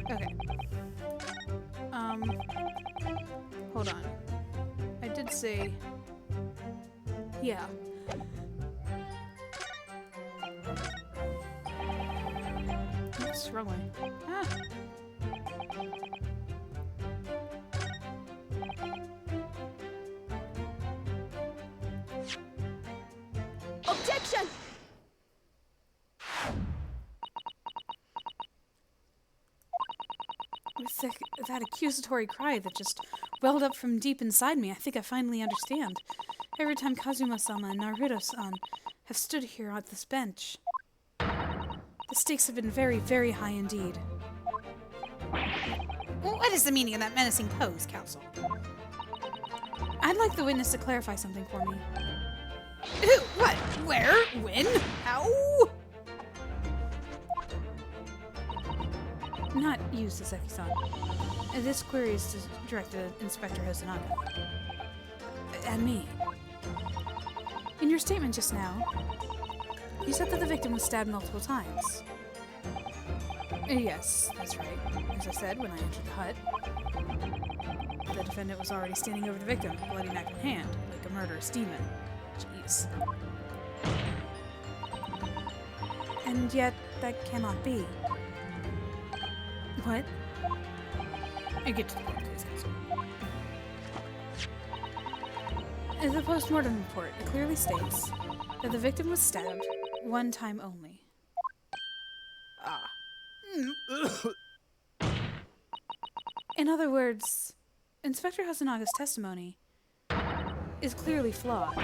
Okay. Hold on. I did say... Yeah. Oops, wrong way. Ah! Objection! With that accusatory cry that just welled up from deep inside me, I think I finally understand. Every time Kazuma-sama and Naruto-san have stood here at this bench, the stakes have been very, very high indeed. Well, what is the meaning of that menacing pose, Counsel? I'd like the witness to clarify something for me. Who? What? Where? When? How? Not you, Saseki-san. This query is directed at Inspector Hosonaga. And me. In your statement just now, you said that the victim was stabbed multiple times. Yes, that's right. As I said when I entered the hut, the defendant was already standing over the victim, bloody knife in hand, like a murderous demon. Jeez. And yet, that cannot be. What? I get to the point, please, Counsel. The post-mortem report clearly states that the victim was stabbed one time only. Ah. In other words, Inspector Hosanaga's testimony is clearly flawed.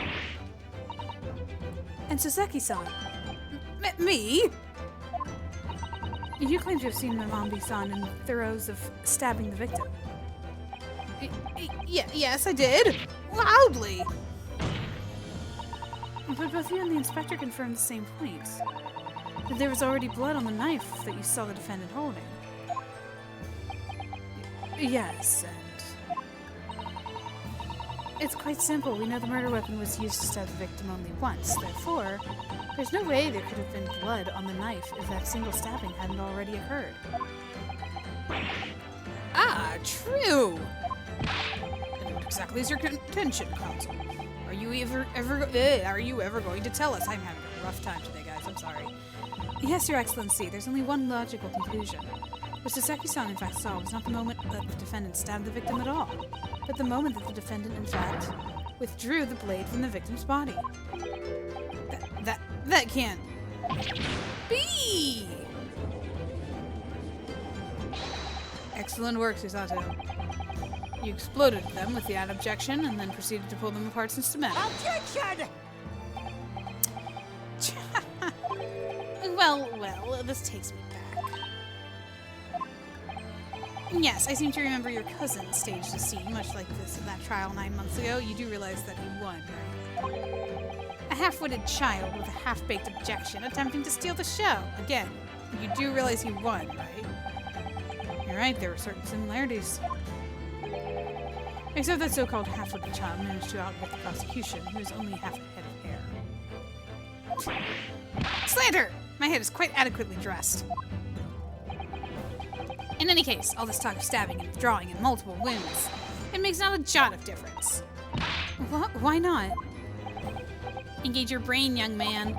And Saseki-san, Me? you claim to have seen Mamambi-san in the throes of stabbing the victim. Yes, I did. Loudly. But both you and the inspector confirmed the same point. That there was already blood on the knife that you saw the defendant holding. Yes, and... It's quite simple. We know the murder weapon was used to stab the victim only once. Therefore, there's no way there could have been blood on the knife if that single stabbing hadn't already occurred. Ah, true. And what exactly is your contention, Counsel? Are you ever going to tell us? I'm having a rough time today, guys. I'm sorry. Yes, Your Excellency. There's only one logical conclusion. What Saseki-san in fact saw was not the moment that the defendant stabbed the victim at all, but the moment that the defendant in fact withdrew the blade from the victim's body. That can't be. Excellent work, Susato. You exploded them with the objection and then proceeded to pull them apart since cement. Objection! Well, this takes me back. Yes, I seem to remember your cousin staged a scene much like this in that trial 9 months ago. You do realize that he won, right? A half-witted child with a half-baked objection attempting to steal the show. Again, you do realize he won, right? You're right, there were certain similarities. Except that so-called half-witted child managed to outwit the prosecution, who was only half a head of hair. Slander! My head is quite adequately dressed. In any case, all this talk of stabbing and withdrawing and multiple wounds, it makes not a jot of difference. What? Why not? Engage your brain, young man.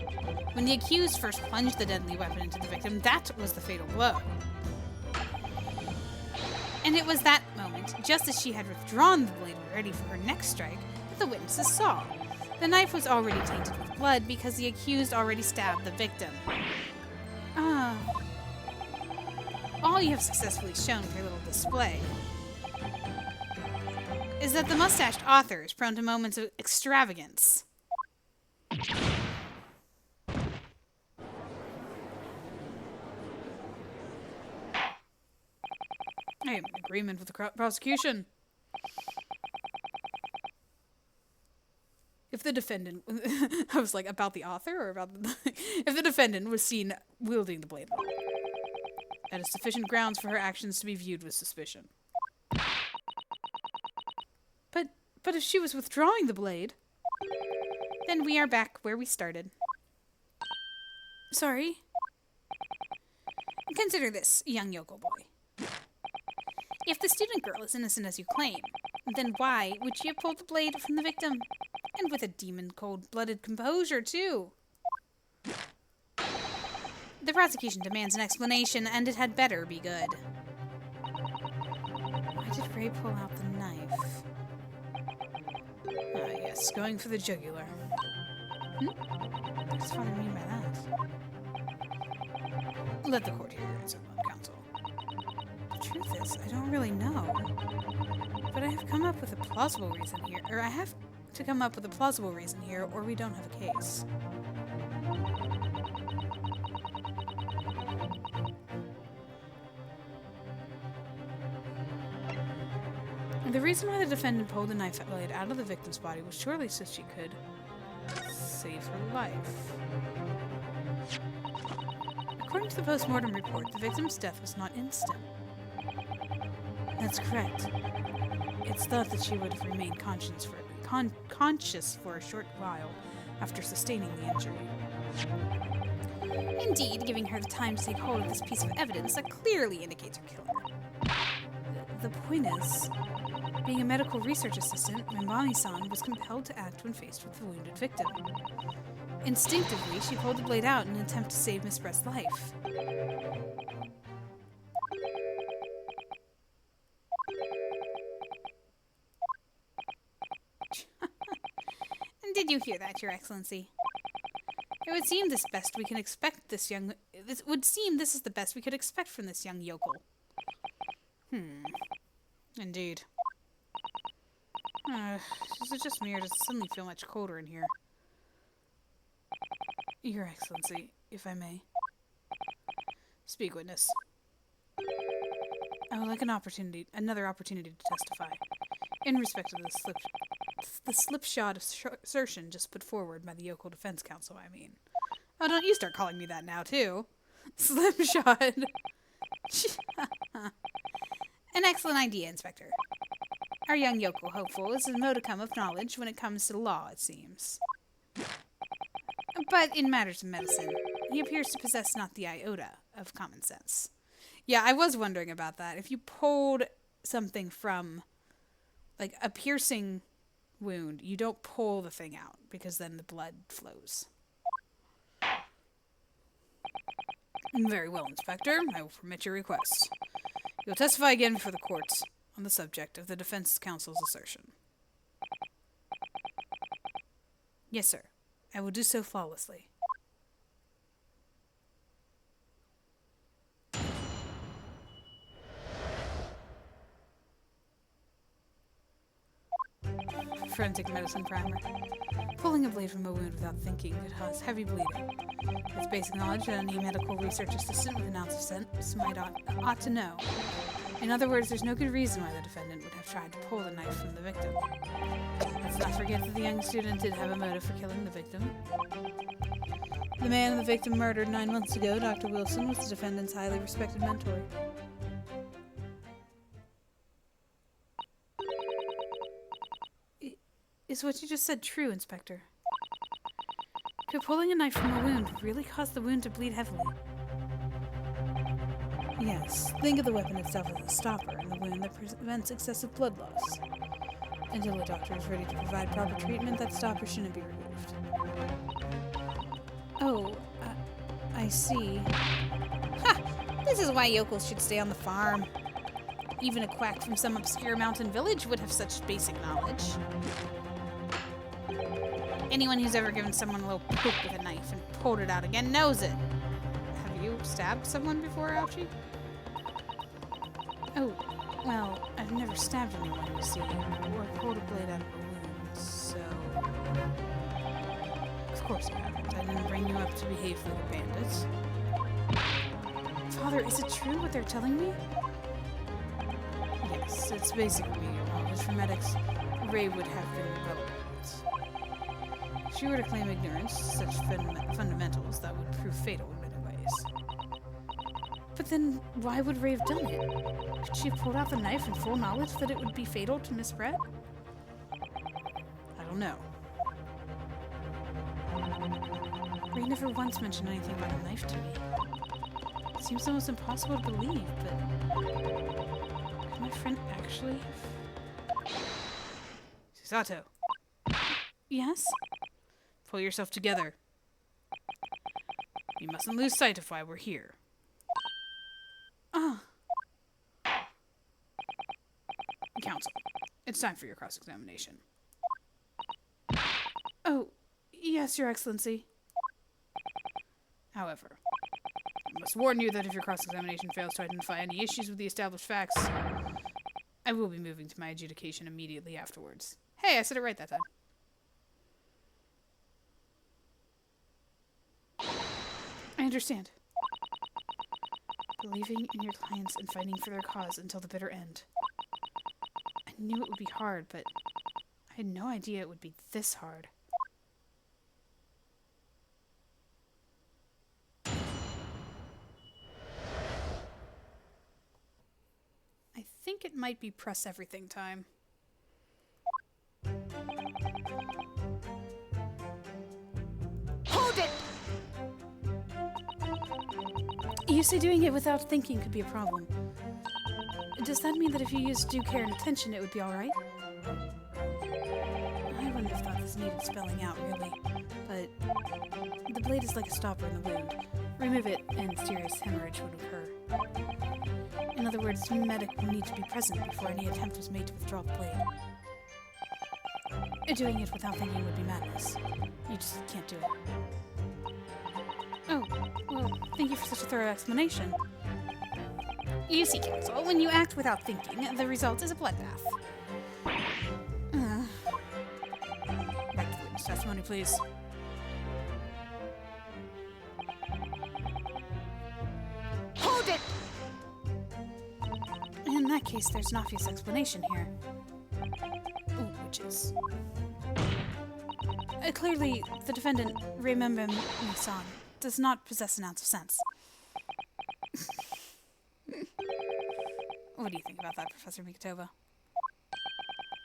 When the accused first plunged the deadly weapon into the victim, that was the fatal blow. And it was that moment, just as she had withdrawn the blade ready for her next strike, that the witnesses saw. The knife was already tainted with blood because the accused already stabbed the victim. Ah. All you have successfully shown with your little display is that the mustached author is prone to moments of extravagance. I am in agreement with the prosecution. If the defendant, I was like, about the author or about the, if the defendant was seen wielding the blade, that is sufficient grounds for her actions to be viewed with suspicion. But if she was withdrawing the blade... Then we are back where we started. Sorry? Consider this, young Yoko boy. If the student girl is innocent as you claim, then why would she have pulled the blade from the victim? And with a demon cold-blooded composure, too. The prosecution demands an explanation, and it had better be good. Why did Ray pull out the knife? Ah, yes, going for the jugular. That's what I mean by that. Let the court hear its own counsel. The truth is, I don't really know. But I have come up with a plausible reason here, or I have to come up with a plausible reason here, or we don't have a case. The reason why the defendant pulled the knife blade out of the victim's body was surely so she could save her life. According to the post-mortem report, the victim's death was not instant. That's correct. It's thought that she would have remained conscious for a short while after sustaining the injury. Indeed, giving her the time to take hold of this piece of evidence that clearly indicates her killer. The point is, being a medical research assistant, Mimbani-san was compelled to act when faced with the wounded victim. Instinctively, she pulled the blade out in an attempt to save Miss Brett's life. Did you hear that, Your Excellency? It would seem this is the best we could expect from this young yokel. Indeed. Is it just me, or does it suddenly feel much colder in here? Your Excellency, if I may. Speak, witness. I would like another opportunity to testify. In respect of the slipshod assertion just put forward by the Yokel Defense Council, I mean. Oh, don't you start calling me that now, too. Slipshod. An excellent idea, Inspector. Our young yokel hopeful is a modicum of knowledge when it comes to the law, it seems. But in matters of medicine, he appears to possess not the iota of common sense. Yeah, I was wondering about that. If you pulled something from, like, a piercing wound, you don't pull the thing out, because then the blood flows. Very well, Inspector. I will permit your request. You'll testify again before the courts on the subject of the Defense Counsel's assertion. Yes, sir. I will do so flawlessly. Forensic medicine primer. Pulling a blade from a wound without thinking could cause heavy bleeding. It's basic knowledge that any medical research assistant with an ounce of sense ought to know. In other words, there's no good reason why the defendant would have tried to pull the knife from the victim. Let's not forget that the young student did have a motive for killing the victim. The man the victim murdered 9 months ago, Dr. Wilson, was the defendant's highly respected mentor. Is what you just said true, Inspector? Could pulling a knife from a wound really cause the wound to bleed heavily? Yes, think of the weapon itself as a stopper in the wound that prevents excessive blood loss. Until a doctor is ready to provide proper treatment, that stopper shouldn't be removed. Oh, I see. Ha! This is why yokels should stay on the farm. Even a quack from some obscure mountain village would have such basic knowledge. Anyone who's ever given someone a little poke with a knife and pulled it out again knows it. Have you stabbed someone before, Ouchie? Oh, well, I've never stabbed anyone, you see, or pulled a blade out of a wound, so... Of course I haven't. I didn't bring you up to behave like a bandit. Father, is it true what they're telling me? Yes, it's basic remedial knowledge for medics. Ray would have been relevant. If she were to claim ignorance, such fundamentals, that would prove fatal in many ways. But then, why would Ray have done it? Could she have pulled out the knife in full knowledge that it would be fatal to Miss Brett? I don't know. Ray never once mentioned anything about a knife to me. It seems almost impossible to believe, but... could my friend actually have... Susato. Yes? Pull yourself together. You mustn't lose sight of why we're here. Counsel, it's time for your cross-examination. Oh, yes, Your Excellency. However, I must warn you that if your cross-examination fails to identify any issues with the established facts, I will be moving to my adjudication immediately afterwards. Hey, I said it right that time. I understand. Believing in your clients and fighting for their cause until the bitter end. I knew it would be hard, but I had no idea it would be this hard. think it might be press everything time. Hold it! You say doing it without thinking could be a problem. Does that mean that if you used due care and attention, it would be alright? I wouldn't have thought this needed spelling out, really. But the blade is like a stopper in the wound. Remove it, and serious hemorrhage would occur. In other words, medic will need to be present before any attempt was made to withdraw the blade. Doing it without thinking would be madness. You just can't do it. Oh, well, thank you for such a thorough explanation. You see, Counsel, when you act without thinking, the result is a bloodbath. Back to the witness testimony, please. Hold it! In that case, there's an obvious explanation here. Which is... clearly, the defendant, Remember Misan, does not possess an ounce of sense. What do you think about that, Professor Mikitova?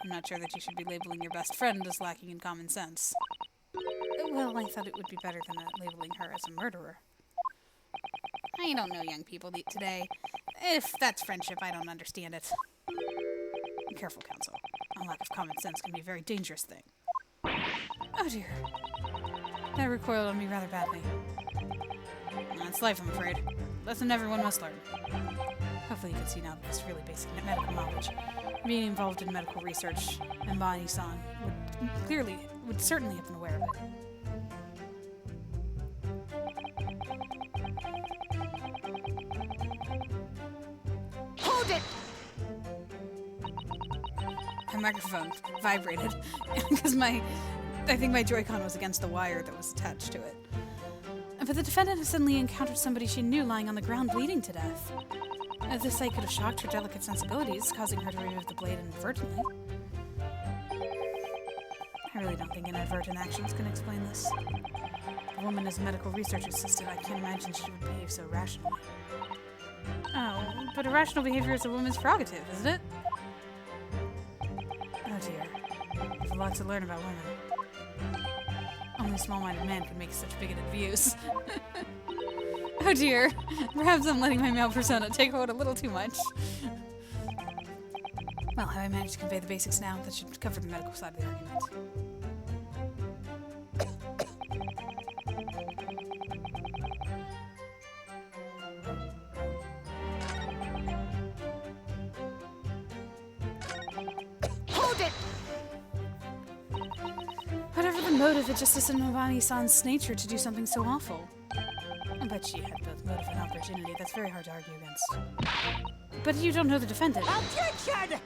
I'm not sure that you should be labeling your best friend as lacking in common sense. Well, I thought it would be better than labeling her as a murderer. I don't know young people today. If that's friendship, I don't understand it. Be careful, Counsel. A lack of common sense can be a very dangerous thing. Oh dear. That recoiled on me rather badly. That's life, I'm afraid. Lesson everyone must learn. Hopefully you can see now that this is really basic medical knowledge. Being involved in medical research, Mbani-san would certainly have been aware of it. Hold it! My microphone vibrated because I think my Joy-Con was against the wire that was attached to it. But the defendant has suddenly encountered somebody she knew lying on the ground bleeding to death. This sight could have shocked her delicate sensibilities, causing her to remove the blade inadvertently. I really don't think inadvertent actions can explain this. A woman is a medical research assistant. I can't imagine she would behave so rationally. Oh, but irrational behavior is a woman's prerogative, isn't it? Oh dear. There's a lot to learn about women. Only a small-minded man could make such bigoted views. Oh dear. Perhaps I'm letting my male persona take hold a little too much. Well, have I managed to convey the basics now? That should cover the medical side of the argument. Hold it! Whatever the motive, it just isn't Mbani-san's nature to do something so awful. I bet she had both motive and opportunity. That's very hard to argue against. But you don't know the defendant. Objection!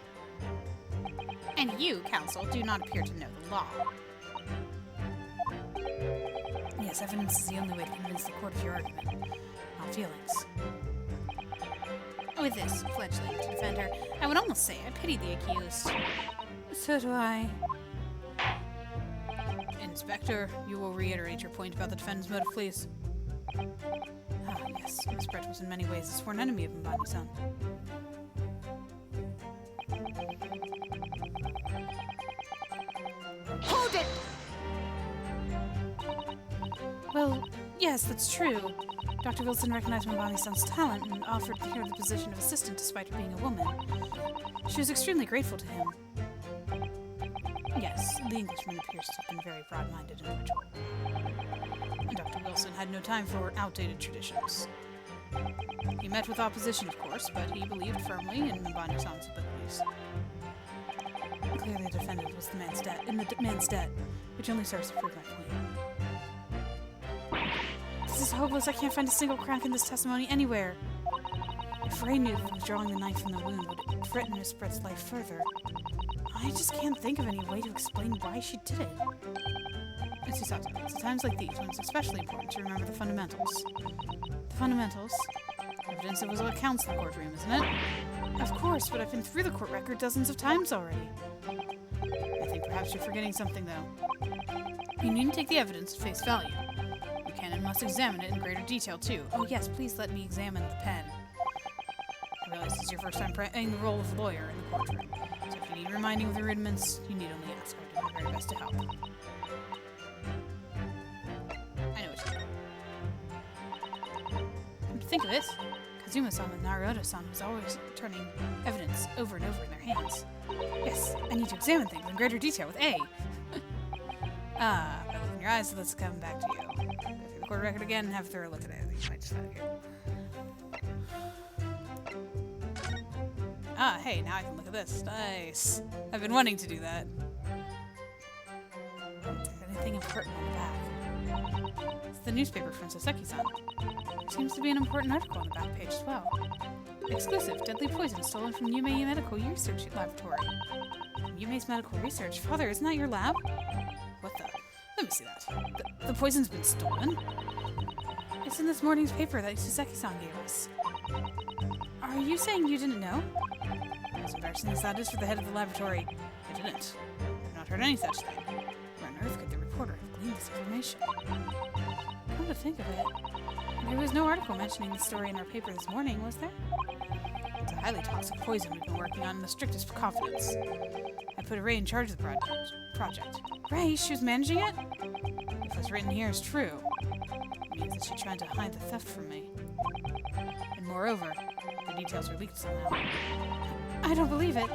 And you, Counsel, do not appear to know the law. Yes, evidence is the only way to convince the court of your argument, not feelings. With this fledgling to defend her, I would almost say I pity the accused. So do I. Inspector, you will reiterate your point about the defendant's motive, please. Ah, yes. Miss Brett was in many ways a sworn enemy of Mbani-san. Hold it! Well, yes, that's true. Dr. Wilson recognized Mbani-san's talent and offered her the position of assistant despite her being a woman. She was extremely grateful to him. Yes, the Englishman appears to have been very broad-minded individual. Dr. Wilson had no time for outdated traditions. He met with opposition, of course, but he believed firmly in Mbani-san's abilities. Clearly the defendant was the man's debt, which only serves to prove my point. This is hopeless. I can't find a single crack in this testimony anywhere. If Ray knew that withdrawing the knife from the wound would threaten Miss Brett's life further, I just can't think of any way to explain why she did it. It's at times like these when it's especially important to remember the fundamentals. The fundamentals? Evidence it was what counts in the courtroom, isn't it? Of course, but I've been through the court record dozens of times already. I think perhaps you're forgetting something, though. You needn't take the evidence at face value. You can and must examine it in greater detail, too. Oh yes, please let me examine the pen. I realize this is your first time playing the role of lawyer in the courtroom, so if you need reminding of the rudiments, you need only ask. I'll do my very best to help. I know what you do. Come to think of it, Kazuma-san and Naruto-san was always turning evidence over and over in their hands. Yes, I need to examine things in greater detail with A. By looking in your eyes, let's come back to you. Go through the court record again and have a thorough look at it. You might just find it here. Ah, hey, now I can look at this. Nice. I've been wanting to do that. Is there anything important on the back? It's the newspaper from Saseki-san. There seems to be an important article on the back page as well. Exclusive, deadly poison stolen from Yume Medical Research Laboratory. From Yume's Medical Research? Father, isn't that your lab? What the? Let me see that. The poison's been stolen? It's in this morning's paper that Saseki-san gave us. Are you saying you didn't know? As embarrassing as that is for the head of the laboratory, I didn't. I've not heard any such thing. Where on earth could the reporter have gleaned this information? Come to think of it, there was no article mentioning the story in our paper this morning, was there? It's a highly toxic poison we've been working on in the strictest confidence. I put Ray in charge of the project. Ray? She was managing it? If what's written here is true, it means that she tried to hide the theft from me. And moreover, the details were leaked somehow. I don't believe it.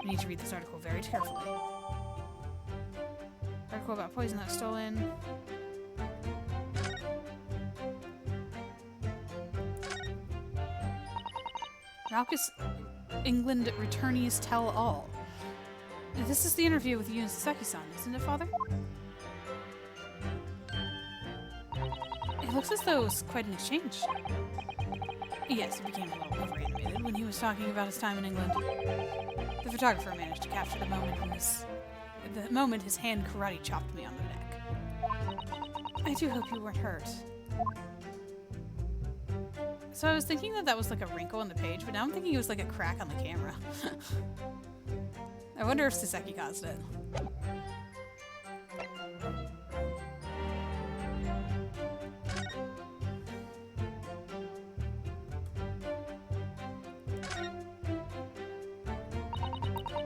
You need to read this article very carefully. Article about poison that was stolen. Raucous England returnees tell all. This is the interview with you and Saseki-san, isn't it, Father? It looks as though it was quite an exchange. Yes, it became a little over-animated when he was talking about his time in England. The photographer managed to capture the moment his hand karate chopped me on the neck. I do hope you weren't hurt. So I was thinking that was like a wrinkle on the page, but now I'm thinking it was like a crack on the camera. I wonder if Saseki caused it.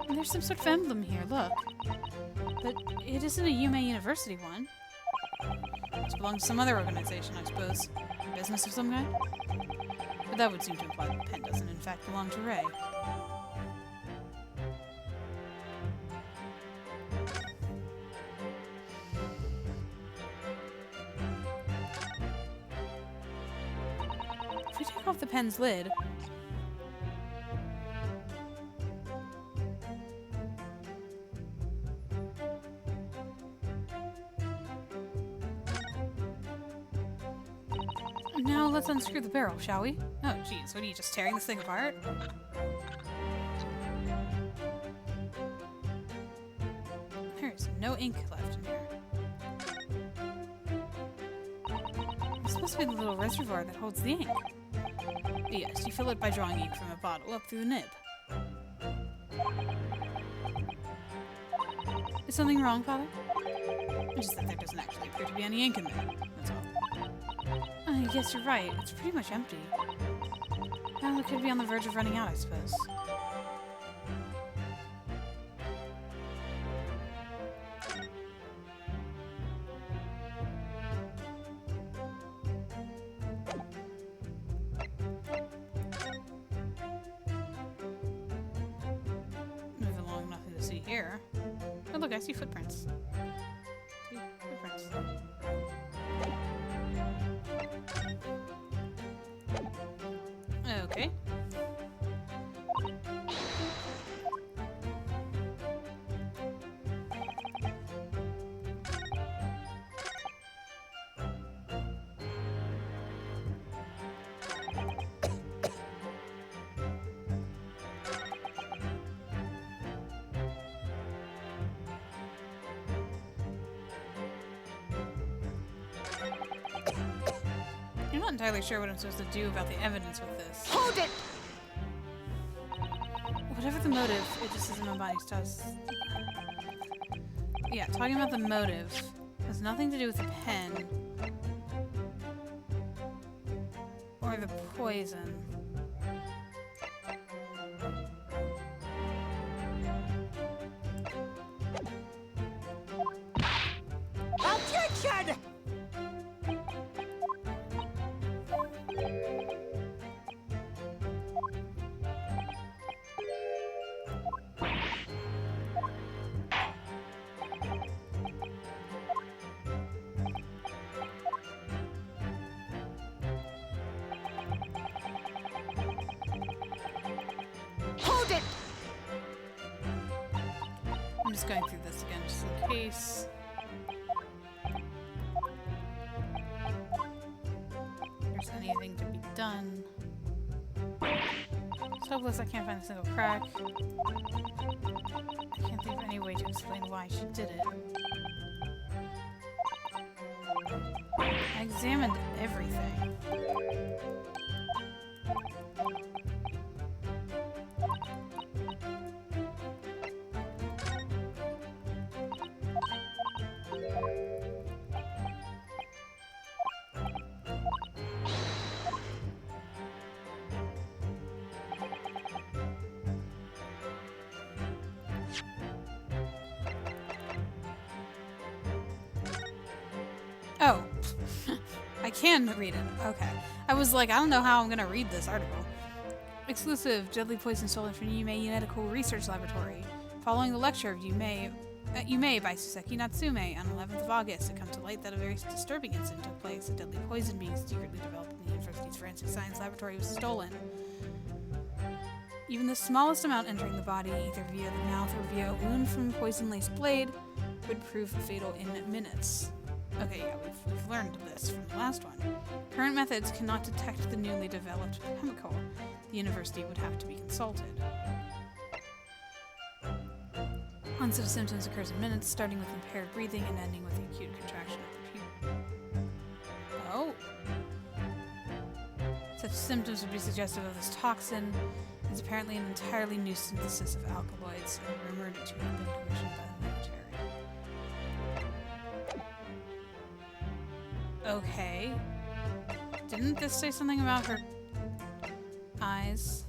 And there's some sort of emblem here, look. But it isn't a Yume University one. It belongs to some other organization, I suppose. A business of some kind? But that would seem to imply that the pen doesn't in fact belong to Ray. If we take off the pen's lid... Now let's unscrew the barrel, shall we? Oh jeez, what are you, just tearing this thing apart? There's no ink left in here. It's supposed to be the little reservoir that holds the ink. Yes, you fill it by drawing ink from a bottle up through the nib. Is something wrong, Father? Just that there doesn't actually appear to be any ink in there, that's all. Yes, you're right. It's pretty much empty. Well, it could be on the verge of running out, I suppose. Move along, nothing to see here. Oh, look, I see footprints. See? Footprints. Okay. I'm not entirely sure what I'm supposed to do about the evidence with this. Hold it! Whatever the motive, it just isn't my body does. Yeah, talking about the motive has nothing to do with the pen or the poison. Objection! Hold it! I'm just going through this again just in case. There's anything to be done. It's hopeless, I can't find a single crack. I can't think of any way to explain why she did it. I examined everything. Oh. I can read it. Okay. I was like, I don't know how I'm gonna read this article. Exclusive deadly poison stolen from Yume Medical Research Laboratory. Following the lecture of Yume by Suseki Natsume on 11th of August, it comes to light that a very disturbing incident took place. A deadly poison being secretly developed in the university's forensic science laboratory was stolen. Even the smallest amount entering the body, either via the mouth or via a wound from a poison-laced blade, would prove fatal in minutes. Okay, yeah, we've learned this from the last one. Current methods cannot detect the newly developed chemical. The university would have to be consulted. Onset of symptoms occurs in minutes, starting with impaired breathing and ending with the acute contraction of the pupil. Oh. Such symptoms would be suggestive of this toxin. It's apparently an entirely new synthesis of alkaloids and rumored to have been commissioned by the military. Okay. Didn't this say something about her eyes?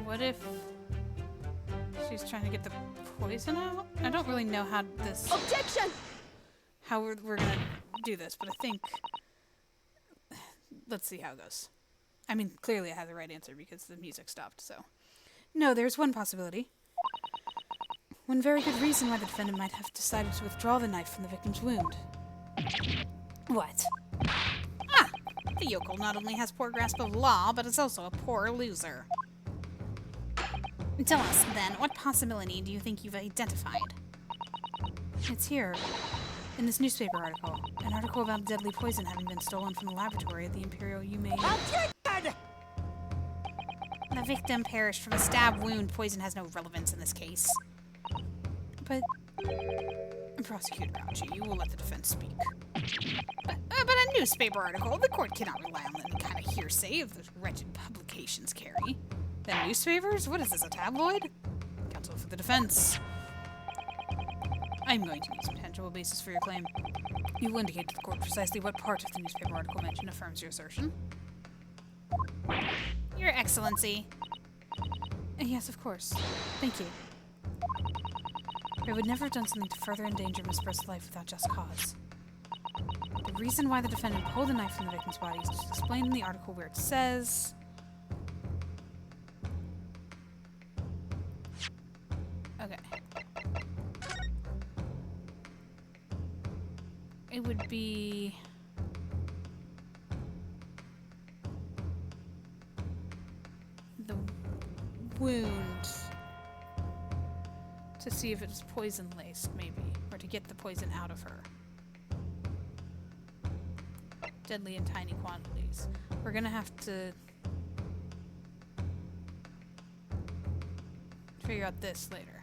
What if she's trying to get the poison out? I don't really know how this... Objection! How we're gonna do this, but I think... Let's see how it goes. I mean, clearly I had the right answer because the music stopped, so... No, there's one possibility. One very good reason why the defendant might have decided to withdraw the knife from the victim's wound. What? Ah! The yokel not only has poor grasp of law, but is also a poor loser. Tell us, then, what possibility do you think you've identified? It's here. In this newspaper article. An article about deadly poison having been stolen from the laboratory at the Imperial Yume. Objection! The victim perished from a stab wound. Poison has no relevance in this case. But... Prosecutor Bouchy, you will let the defense speak. But a newspaper article, the court cannot rely on any kind of hearsay of the wretched publications carry. The newspapers? What is this, a tabloid? Counsel for the defense. I'm going to need some tangible basis for your claim. You will indicate to the court precisely what part of the newspaper article mentioned affirms your assertion. Your Excellency. Yes, of course. Thank you. I would never have done something to further endanger Miss Bird's life without just cause. The reason why the defendant pulled the knife from the victim's body is explained in the article where it says... Okay. It would be... the wound. To see if it's poison-laced, maybe. Or to get the poison out of her. Deadly in tiny quantities. We're gonna have to... figure out this later.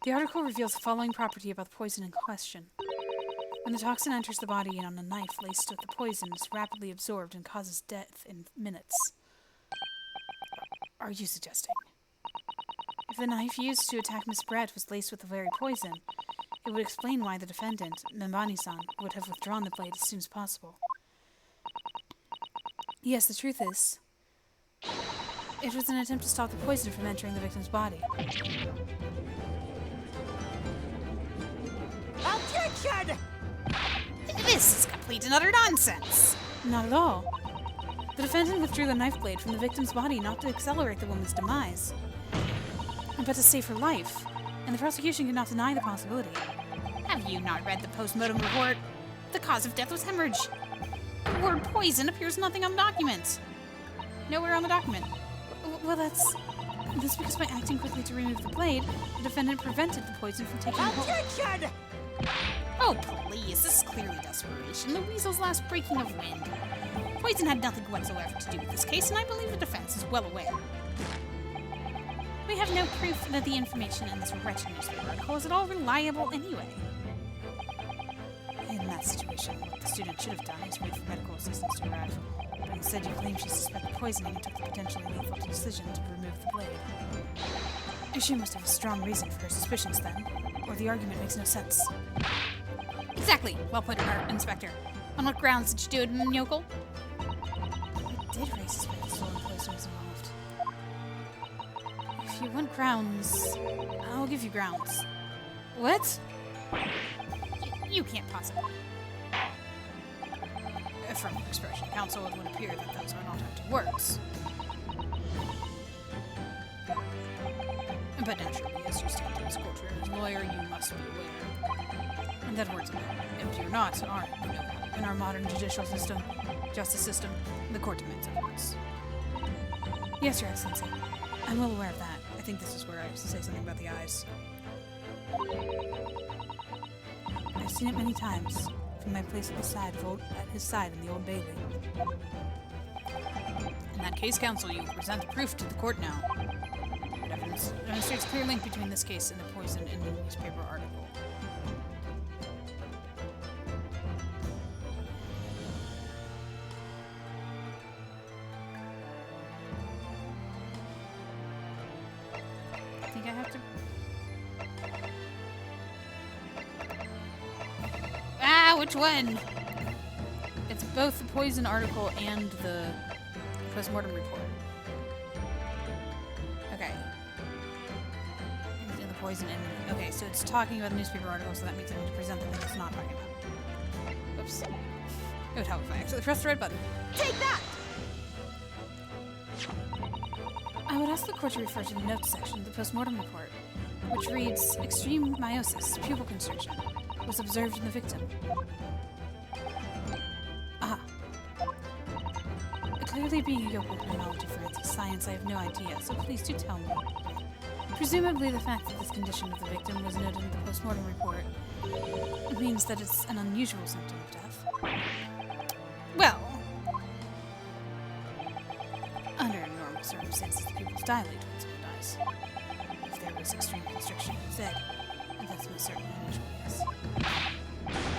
The article reveals the following property about the poison in question. When the toxin enters the body and on a knife laced with the poison, it's rapidly absorbed and causes death in minutes. Are you suggesting If the knife used to attack Miss Brett was laced with the very poison, it would explain why the defendant, Nambani-san, would have withdrawn the blade as soon as possible. Yes, the truth is, it was an attempt to stop the poison from entering the victim's body. Objection! This is complete and utter nonsense! Not at all. The defendant withdrew the knife blade from the victim's body not to accelerate the woman's demise, but to save her life, and the prosecution could not deny the possibility. Have you not read the post-mortem report? The cause of death was hemorrhage. The word poison appears nothing on the document. Nowhere on the document. Well, that's because by acting quickly to remove the blade, the defendant prevented the poison from taking hold. Objection! Oh, please, this is clearly desperation. The weasel's last breaking of wind. Poison had nothing whatsoever to do with this case, and I believe the defense is well aware. We have no proof that the information in this wretched newspaper article is at all reliable anyway. In that situation, what the student should have done is wait for medical assistance to arrive. But instead, you claim she suspected poisoning and took the potentially lethal decision to remove the blade. She must have a strong reason for her suspicions then, or the argument makes no sense. Exactly. Well put, Inspector. On what grounds did you do it, yokel? I did raise suspicion that stolen poison was involved. If you want grounds, I'll give you grounds. What? You can't possibly. From your expression, counsel, it would appear that those are not empty words. But naturally, as you stand in this courtroom as a lawyer, you must be aware. And that words, empty or not, are no value. In our modern judicial system, justice system, the court demands evidence. Yes, Your Excellency. I'm well aware of that. I think this is where I have to say something about the eyes. I've seen it many times, from my place at his side in the Old Bailey. In that case, counsel, you present the proof to the court now. It evidence demonstrates a clear link between this case and the poison in the newspaper article. I think I have to... Ah, which one? It's both the poison article and the postmortem report. Okay. And the poison and okay, so it's talking about the newspaper article, so that means I need to present the thing it's not talking about. Oops. It would help if I actually press the red button. Take that! I would ask the court to refer to the notes section of the postmortem report, which reads, extreme meiosis, pupil constriction, was observed in the victim. Clearly being a yokel with no knowledge of forensic science, I have no idea, so please do tell me. Presumably the fact that this condition of the victim was noted in the postmortem report means that it's an unusual symptom of death. Well, Under normal circumstances, the pupils dilate when someone dies. If there was extreme constriction instead, that's most certainly unusual, yes.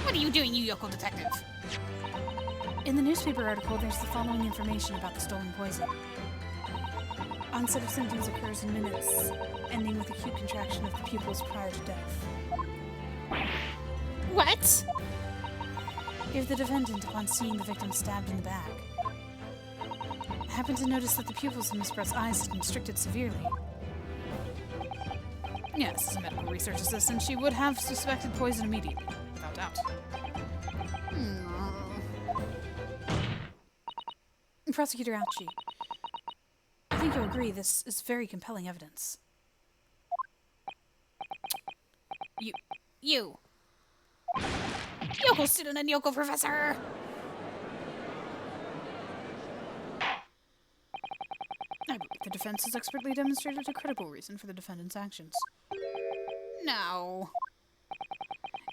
what are you doing, you yokel detective? In the newspaper article, there's the following information about the stolen poison. Onset of symptoms occurs in minutes, ending with acute contraction of the pupils prior to death. What? If the defendant, upon seeing the victim stabbed in the back, happened to notice that the pupils in Miss Brett's eyes had constricted severely. Yes, as a medical research assistant, she would have suspected poison immediately, without doubt. Prosecutor Ouchi, I think you'll agree this is very compelling evidence. You. Yokel student and yokel professor! I believe the defense has expertly demonstrated a credible reason for the defendant's actions. No.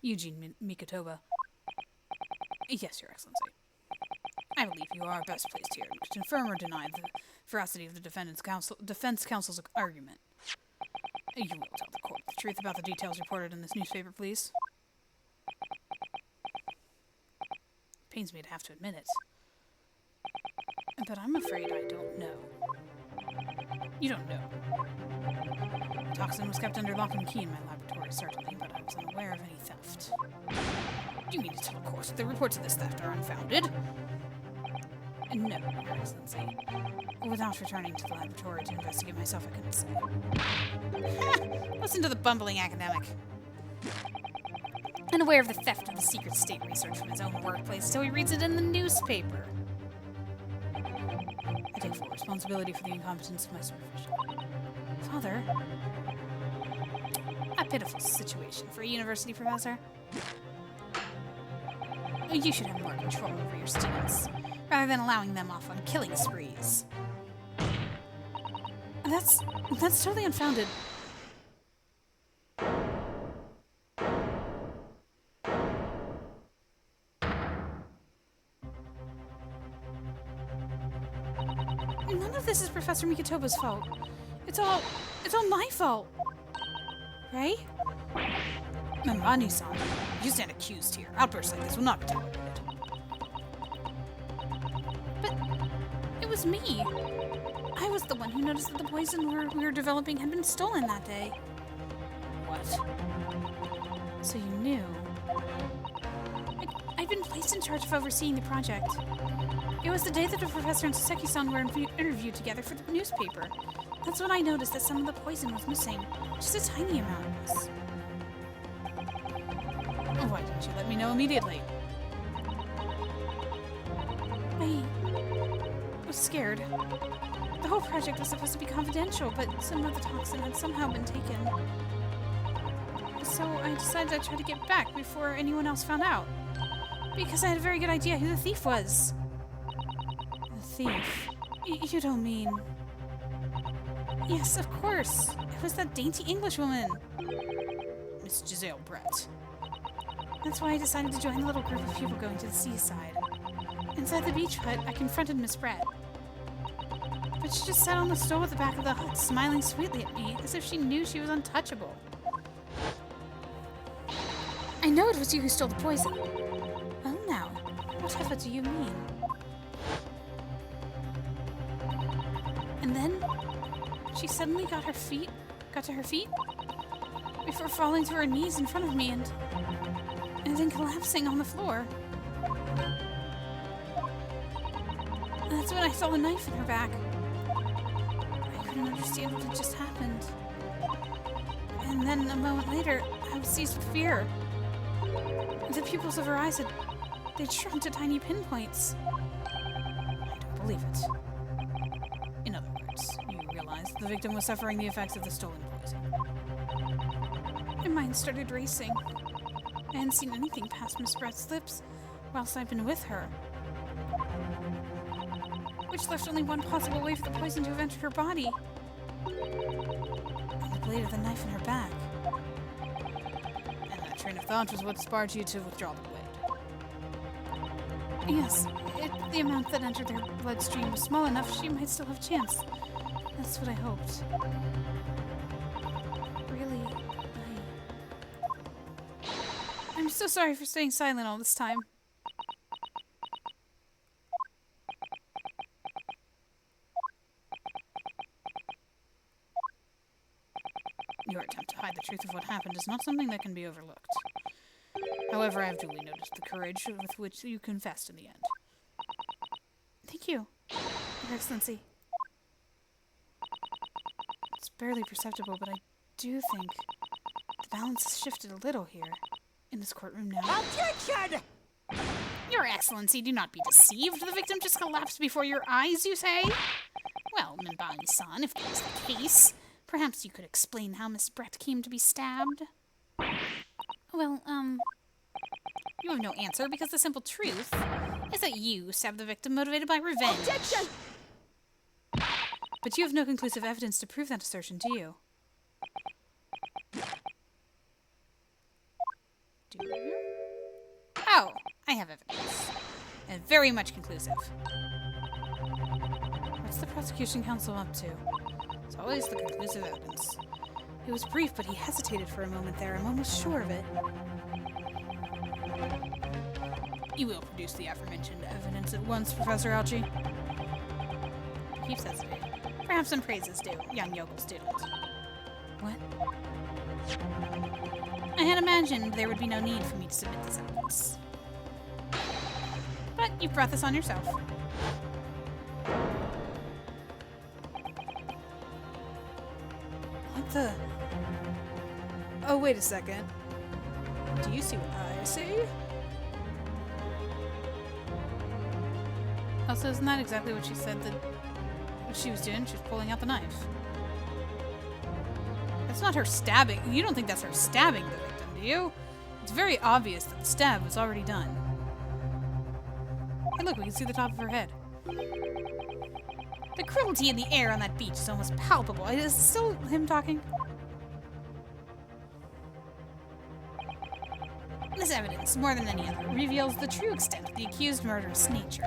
Eugene Mikotoba. Yes, Your Excellency. I believe you are best placed here to confirm or deny the veracity of the defense counsel's argument. You will tell the court the truth about the details reported in this newspaper, please. Pains me to have to admit it. But I'm afraid I don't know. You don't know. toxin was kept under lock and key in my laboratory, certainly, but I was unaware of any theft. Do you mean to tell, of course, the reports of this theft are unfounded? No, Your Excellency. Without returning to the laboratory to investigate myself, I couldn't say. Listen to the bumbling academic. Unaware of the theft of the secret state research from his own workplace, so he reads it in the newspaper. I take full responsibility for the incompetence of my supervision. Father? A pitiful situation for a university professor. You should have more control over your students, rather than allowing them off on killing sprees. That's totally unfounded. None of this is Professor Mikotoba's fault. It's all my fault. Right? Mamani-san, you stand accused here. Outbursts like this will not be tolerated. But it was me. I was the one who noticed that the poison we were developing had been stolen that day. What? So you knew? I'd been placed in charge of overseeing the project. It was the day that the professor and Saseki-san were interviewed together for the newspaper. That's when I noticed that some of the poison was missing. Just a tiny amount was. Why didn't you let me know immediately? I was scared. The whole project was supposed to be confidential, but some of the toxin had somehow been taken. So I decided I'd try to get back before anyone else found out. Because I had a very good idea who the thief was. The thief? You don't mean... Yes, of course. It was that dainty Englishwoman. Miss Giselle Brett. That's why I decided to join the little group of people going to the seaside. Inside the beach hut, I confronted Miss Brett. But she just sat on the stool at the back of the hut, smiling sweetly at me, as if she knew she was untouchable. I know it was you who stole the poison. Well now, whatever do you mean? And then, she suddenly got to her feet, before falling to her knees in front of me and then collapsing on the floor. That's when I saw the knife in her back. I couldn't understand what had just happened. And then a moment later, I was seized with fear. The pupils of her eyes they'd shrunk to tiny pinpoints. I don't believe it. In other words, you realized the victim was suffering the effects of the stolen poison. My mind started racing. I hadn't seen anything past Miss Brett's lips whilst I'd been with her. Which left only one possible way for the poison to have entered her body. And the blade of the knife in her back. And that train of thought was what sparked you to withdraw the blade. Yes, the amount that entered her bloodstream was small enough she might still have a chance. That's what I hoped. Really, I'm so sorry for staying silent all this time. Your attempt to hide the truth of what happened is not something that can be overlooked. However, I have duly noticed the courage with which you confessed in the end. Thank you, Your Excellency. It's barely perceptible, but I do think the balance has shifted a little here, in this courtroom now. Objection! Your Excellency, do not be deceived. The victim just collapsed before your eyes, you say? Well, Minbani-san, if that is the case, perhaps you could explain how Miss Brett came to be stabbed? Well, you have no answer because the simple truth is that you stabbed the victim motivated by revenge. Objection! But you have no conclusive evidence to prove that assertion, do you? Do you? Oh, I have evidence. And very much conclusive. What's the prosecution counsel up to? It's always the conclusive evidence. It was brief, but he hesitated for a moment there. I'm almost sure of it. You will produce the aforementioned evidence at once, Professor Alchi. Keeps hesitating. Perhaps some praise is due, young yokel student. What? I had imagined there would be no need for me to submit this evidence. But you've brought this on yourself. What the? Oh, wait a second. Do you see what I see? Also, isn't that exactly what she said that what she was doing? She was pulling out the knife. That's not her stabbing. You don't think that's her stabbing the victim, do you? It's very obvious that the stab was already done. Hey, look, we can see the top of her head. The cruelty in the air on that beach is almost palpable. Is it still him talking? This evidence, more than any other, reveals the true extent of the accused murderous nature.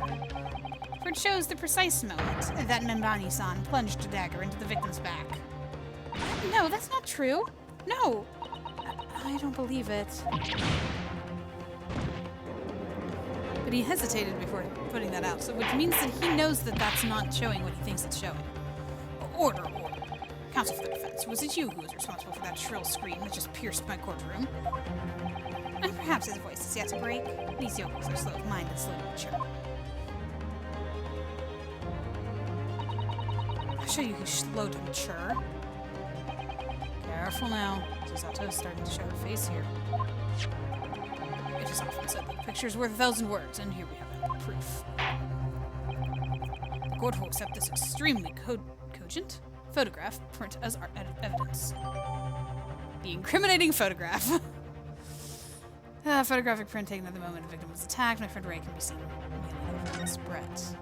For it shows the precise moment that Membani-san plunged a dagger into the victim's back. No, that's not true. No! I don't believe it. But he hesitated before putting that out, so which means that he knows that that's not showing what he thinks it's showing. Order, order. Counsel for the defense, was it you who was responsible for that shrill scream that just pierced my courtroom? And perhaps his voice is yet to break. These yokels are slow of mind and slow to mature. I'll show you who's slow to mature. Careful now. Susato's starting to show her face here. It is often said that a picture is worth 1,000 words, and here we have proof. The court will accept this extremely cogent photograph print as evidence. The incriminating photograph. Photographic print taken at the moment the victim was attacked. My friend Ray can be seen kneeling over Miss Brett.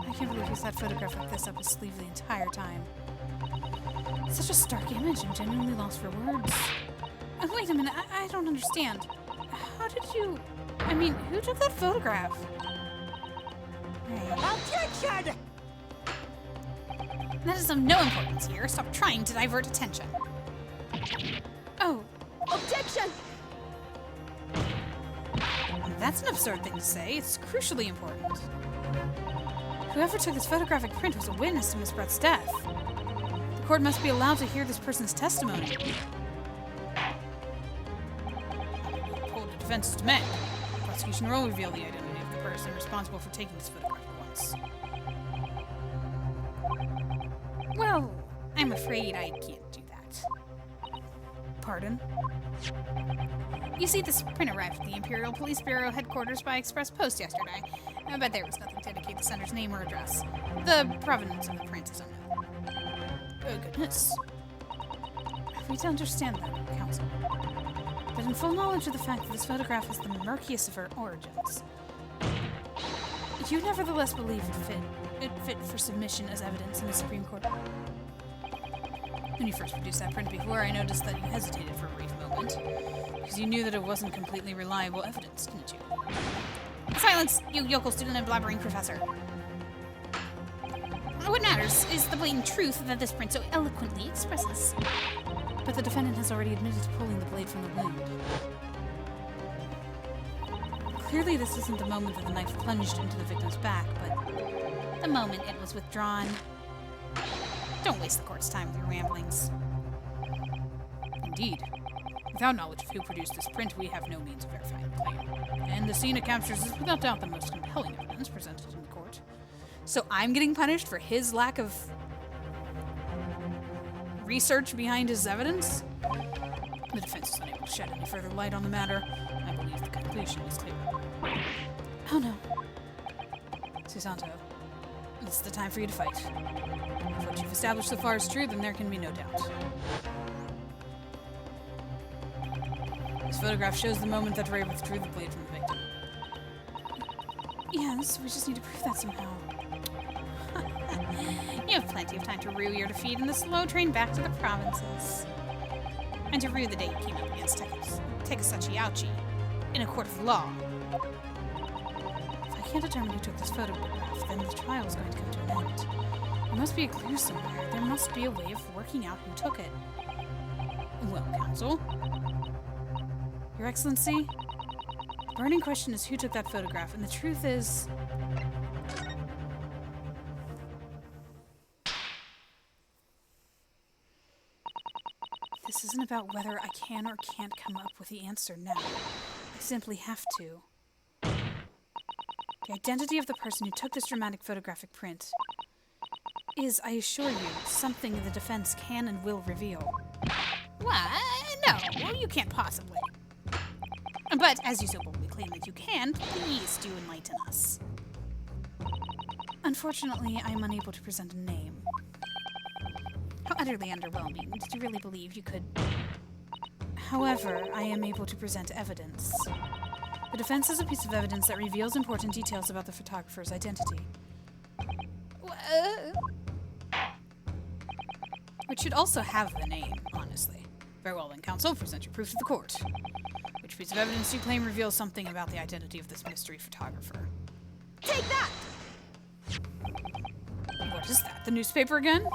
I can't believe he's had photograph like this up his sleeve the entire time. It's such a stark image. I'm genuinely lost for words. Wait a minute, I don't understand. How did you... I mean, who took that photograph? Ray. Objection! That is of no importance here. Stop trying to divert attention. Oh, Objection! that's an absurd thing to say. It's crucially important. Whoever took this photographic print was a witness to Miss Brett's death. The court must be allowed to hear this person's testimony. Uphold the defense's demand. The prosecution will reveal the identity of the person responsible for taking this photograph at once. Well, I'm afraid I can't do that. Pardon? You see, this print arrived at the Imperial Police Bureau headquarters by express post yesterday, but there was nothing to indicate the sender's name or address. The provenance of the print is unknown. Oh, goodness. Are we to understand then, counsel, that in full knowledge of the fact that this photograph is the murkiest of her origins, you nevertheless believe it fit for submission as evidence in the Supreme Court? When you first produced that print before, I noticed that you hesitated for a brief moment, because you knew that it wasn't completely reliable evidence, didn't you? Silence, you yokel student and blabbering professor. What matters is the blatant truth that this print so eloquently expresses. But the defendant has already admitted to pulling the blade from the wound. Clearly this isn't the moment that the knife plunged into the victim's back, but The moment it was withdrawn. Don't waste the court's time with your ramblings. indeed, without knowledge of who produced this print, we have no means of verifying the claim. And the scene it captures is without doubt the most compelling evidence presented in court. So I'm getting punished for his lack of research behind his evidence? The defense is unable to shed any further light on the matter. I believe the conclusion is clear. Oh no. Susanto, this is the time for you to fight. If what you've established so far is true, then there can be no doubt. This photograph shows the moment that Ray withdrew the blade from the victim. Yes, we just need to prove that somehow. You have plenty of time to rue your defeat in the slow train back to the provinces. And to rue the day you came up against Takasachi Ouchi in a court of law. If I can't determine who took this photograph, then the trial is going to come to an end. There must be a clue somewhere. There must be a way of working out who took it. Well, counsel. Your Excellency, the burning question is who took that photograph, and the truth is... This isn't about whether I can or can't come up with the answer now. I simply have to. The identity of the person who took this dramatic photographic print is, I assure you, something the defense can and will reveal. What? No, well, you can't possibly. But as you so boldly claim that you can, please do enlighten us. Unfortunately, I am unable to present a name. How utterly underwhelming. Did you really believe you could? However, I am able to present evidence. The defense has a piece of evidence that reveals important details about the photographer's identity. Which should also have the name, honestly. Very well then, counsel, present your proof to the court. Which piece of evidence do you claim reveals something about the identity of this mystery photographer? Take that! What is that? The newspaper again?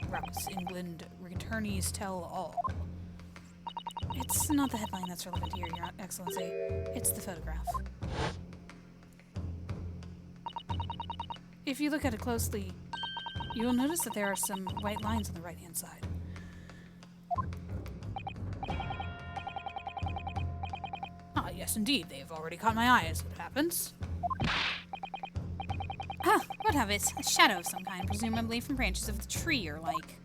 Raucous England attorneys tell all. It's not the headline that's relevant here, Your Excellency. It's the photograph. If you look at it closely, you will notice that there are some white lines on the right-hand side. Ah, yes, indeed. They have already caught my eye, as it happens. Ah, what of it? A shadow of some kind, presumably from branches of the tree or like.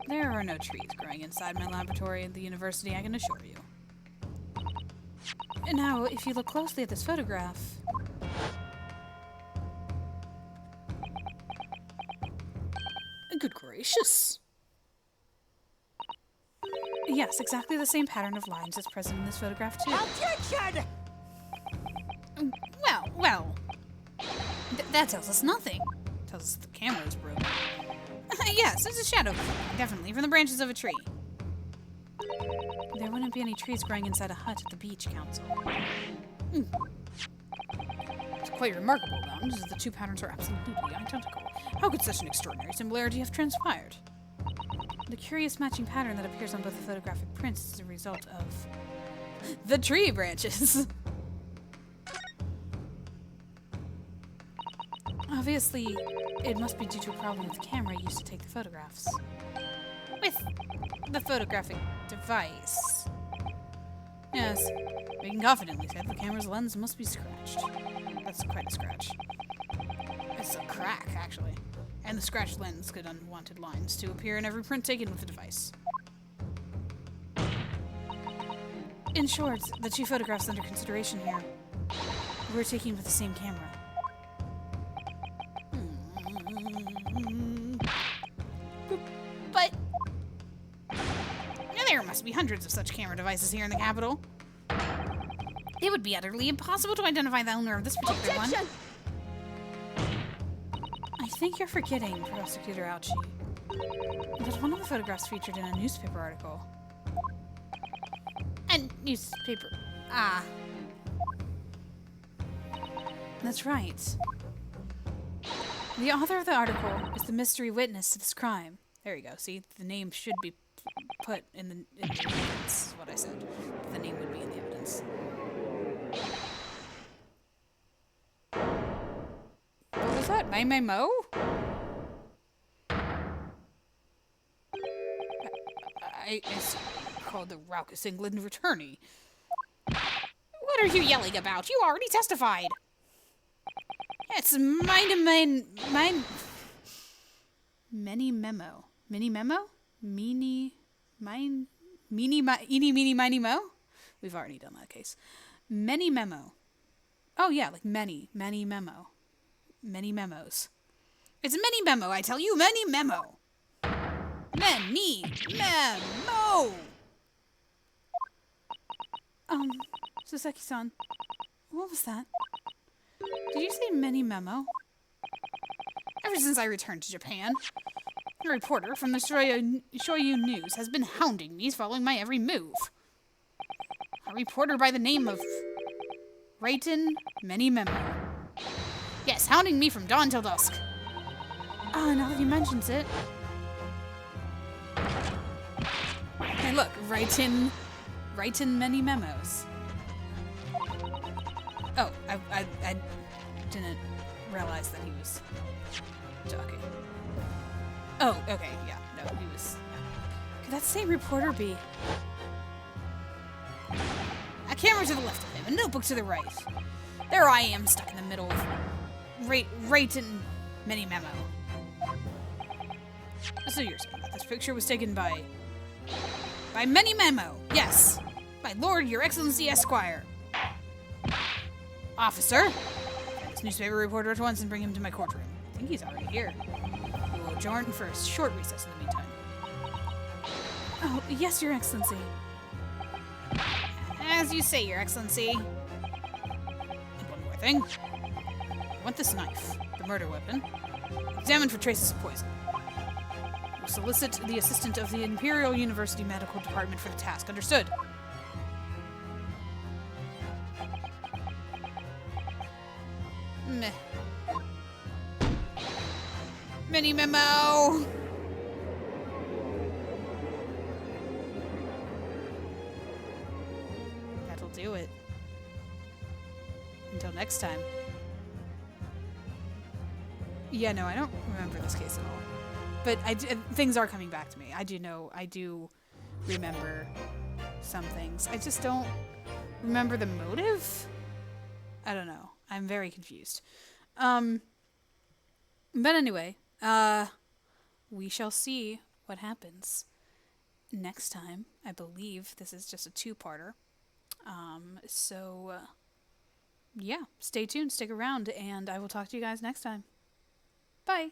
There are no trees growing inside my laboratory at the university, I can assure you. And now, if you look closely at this photograph... Good gracious. Yes, exactly the same pattern of lines is present in this photograph, too. Objection! Well. That tells us nothing. Tells us the camera is broken. Yes, there's a shadow, definitely, from the branches of a tree. There wouldn't be any trees growing inside a hut at the beach, Council. It's quite remarkable, Mountains, as the two patterns are absolutely identical. How could such an extraordinary similarity have transpired? The curious matching pattern that appears on both the photographic prints is a result of... the tree branches! Obviously, it must be due to a problem with the camera used to take the photographs. With the photographic device. Yes, we can confidently say the camera's lens must be scratched. That's quite a scratch. It's a crack, actually. And the scratched lens could unwanted lines to appear in every print taken with the device. In short, the two photographs under consideration here were taken with the same camera. But there must be hundreds of such camera devices here in the capital. It would be utterly impossible to identify the owner of this particular one. I think you're forgetting, Prosecutor Ouchie, that one of the photographs featured in a newspaper article. A newspaper. Ah. That's right. The author of the article is the mystery witness to this crime. There you go. See, the name should be put in the evidence, is what I said. The name would be in the evidence. What was that? May Mo? I called the Raucous England attorney. What are you yelling about? You already testified. It's many memo. Mini memo? Meeny miny mo? We've already done that case. Many memo. Oh yeah, like many memo. Many memos. It's a mini memo, I tell you, many memo. Many memo. Soseki-san, what was that? Did you say many memo? Ever since I returned to Japan, a reporter from the Shoyu News has been hounding me, following my every move. A reporter by the name of Rayton Many Memo. Yes, hounding me from dawn till dusk. Ah, now that he mentions it. Hey, look, Rayton Many Memos. Oh, I didn't realize that he was talking. Oh, okay, yeah, no, he Could that same reporter be? A camera to the left of him, a notebook to the right. There I am, stuck in the middle of right in Mini Memo. So you're saying that this picture was taken by Mini Memo? Yes, my lord, your excellency, Esquire. Officer, find this newspaper reporter at once and bring him to my courtroom. I think he's already here. We will adjourn for a short recess in the meantime. Oh, yes, Your Excellency. As you say, your excellency. And one more thing. I want this knife, the murder weapon, examined for traces of poison. We'll solicit the assistant of the Imperial University Medical Department for the task. Understood? Meh. Mini memo! That'll do it. Until next time. Yeah, no, I don't remember this case at all. But things are coming back to me. I do remember some things. I just don't remember the motive? I don't know. I'm very confused. But anyway, we shall see what happens next time. I believe this is just a two-parter. Yeah, stay tuned, stick around, and I will talk to you guys next time. Bye.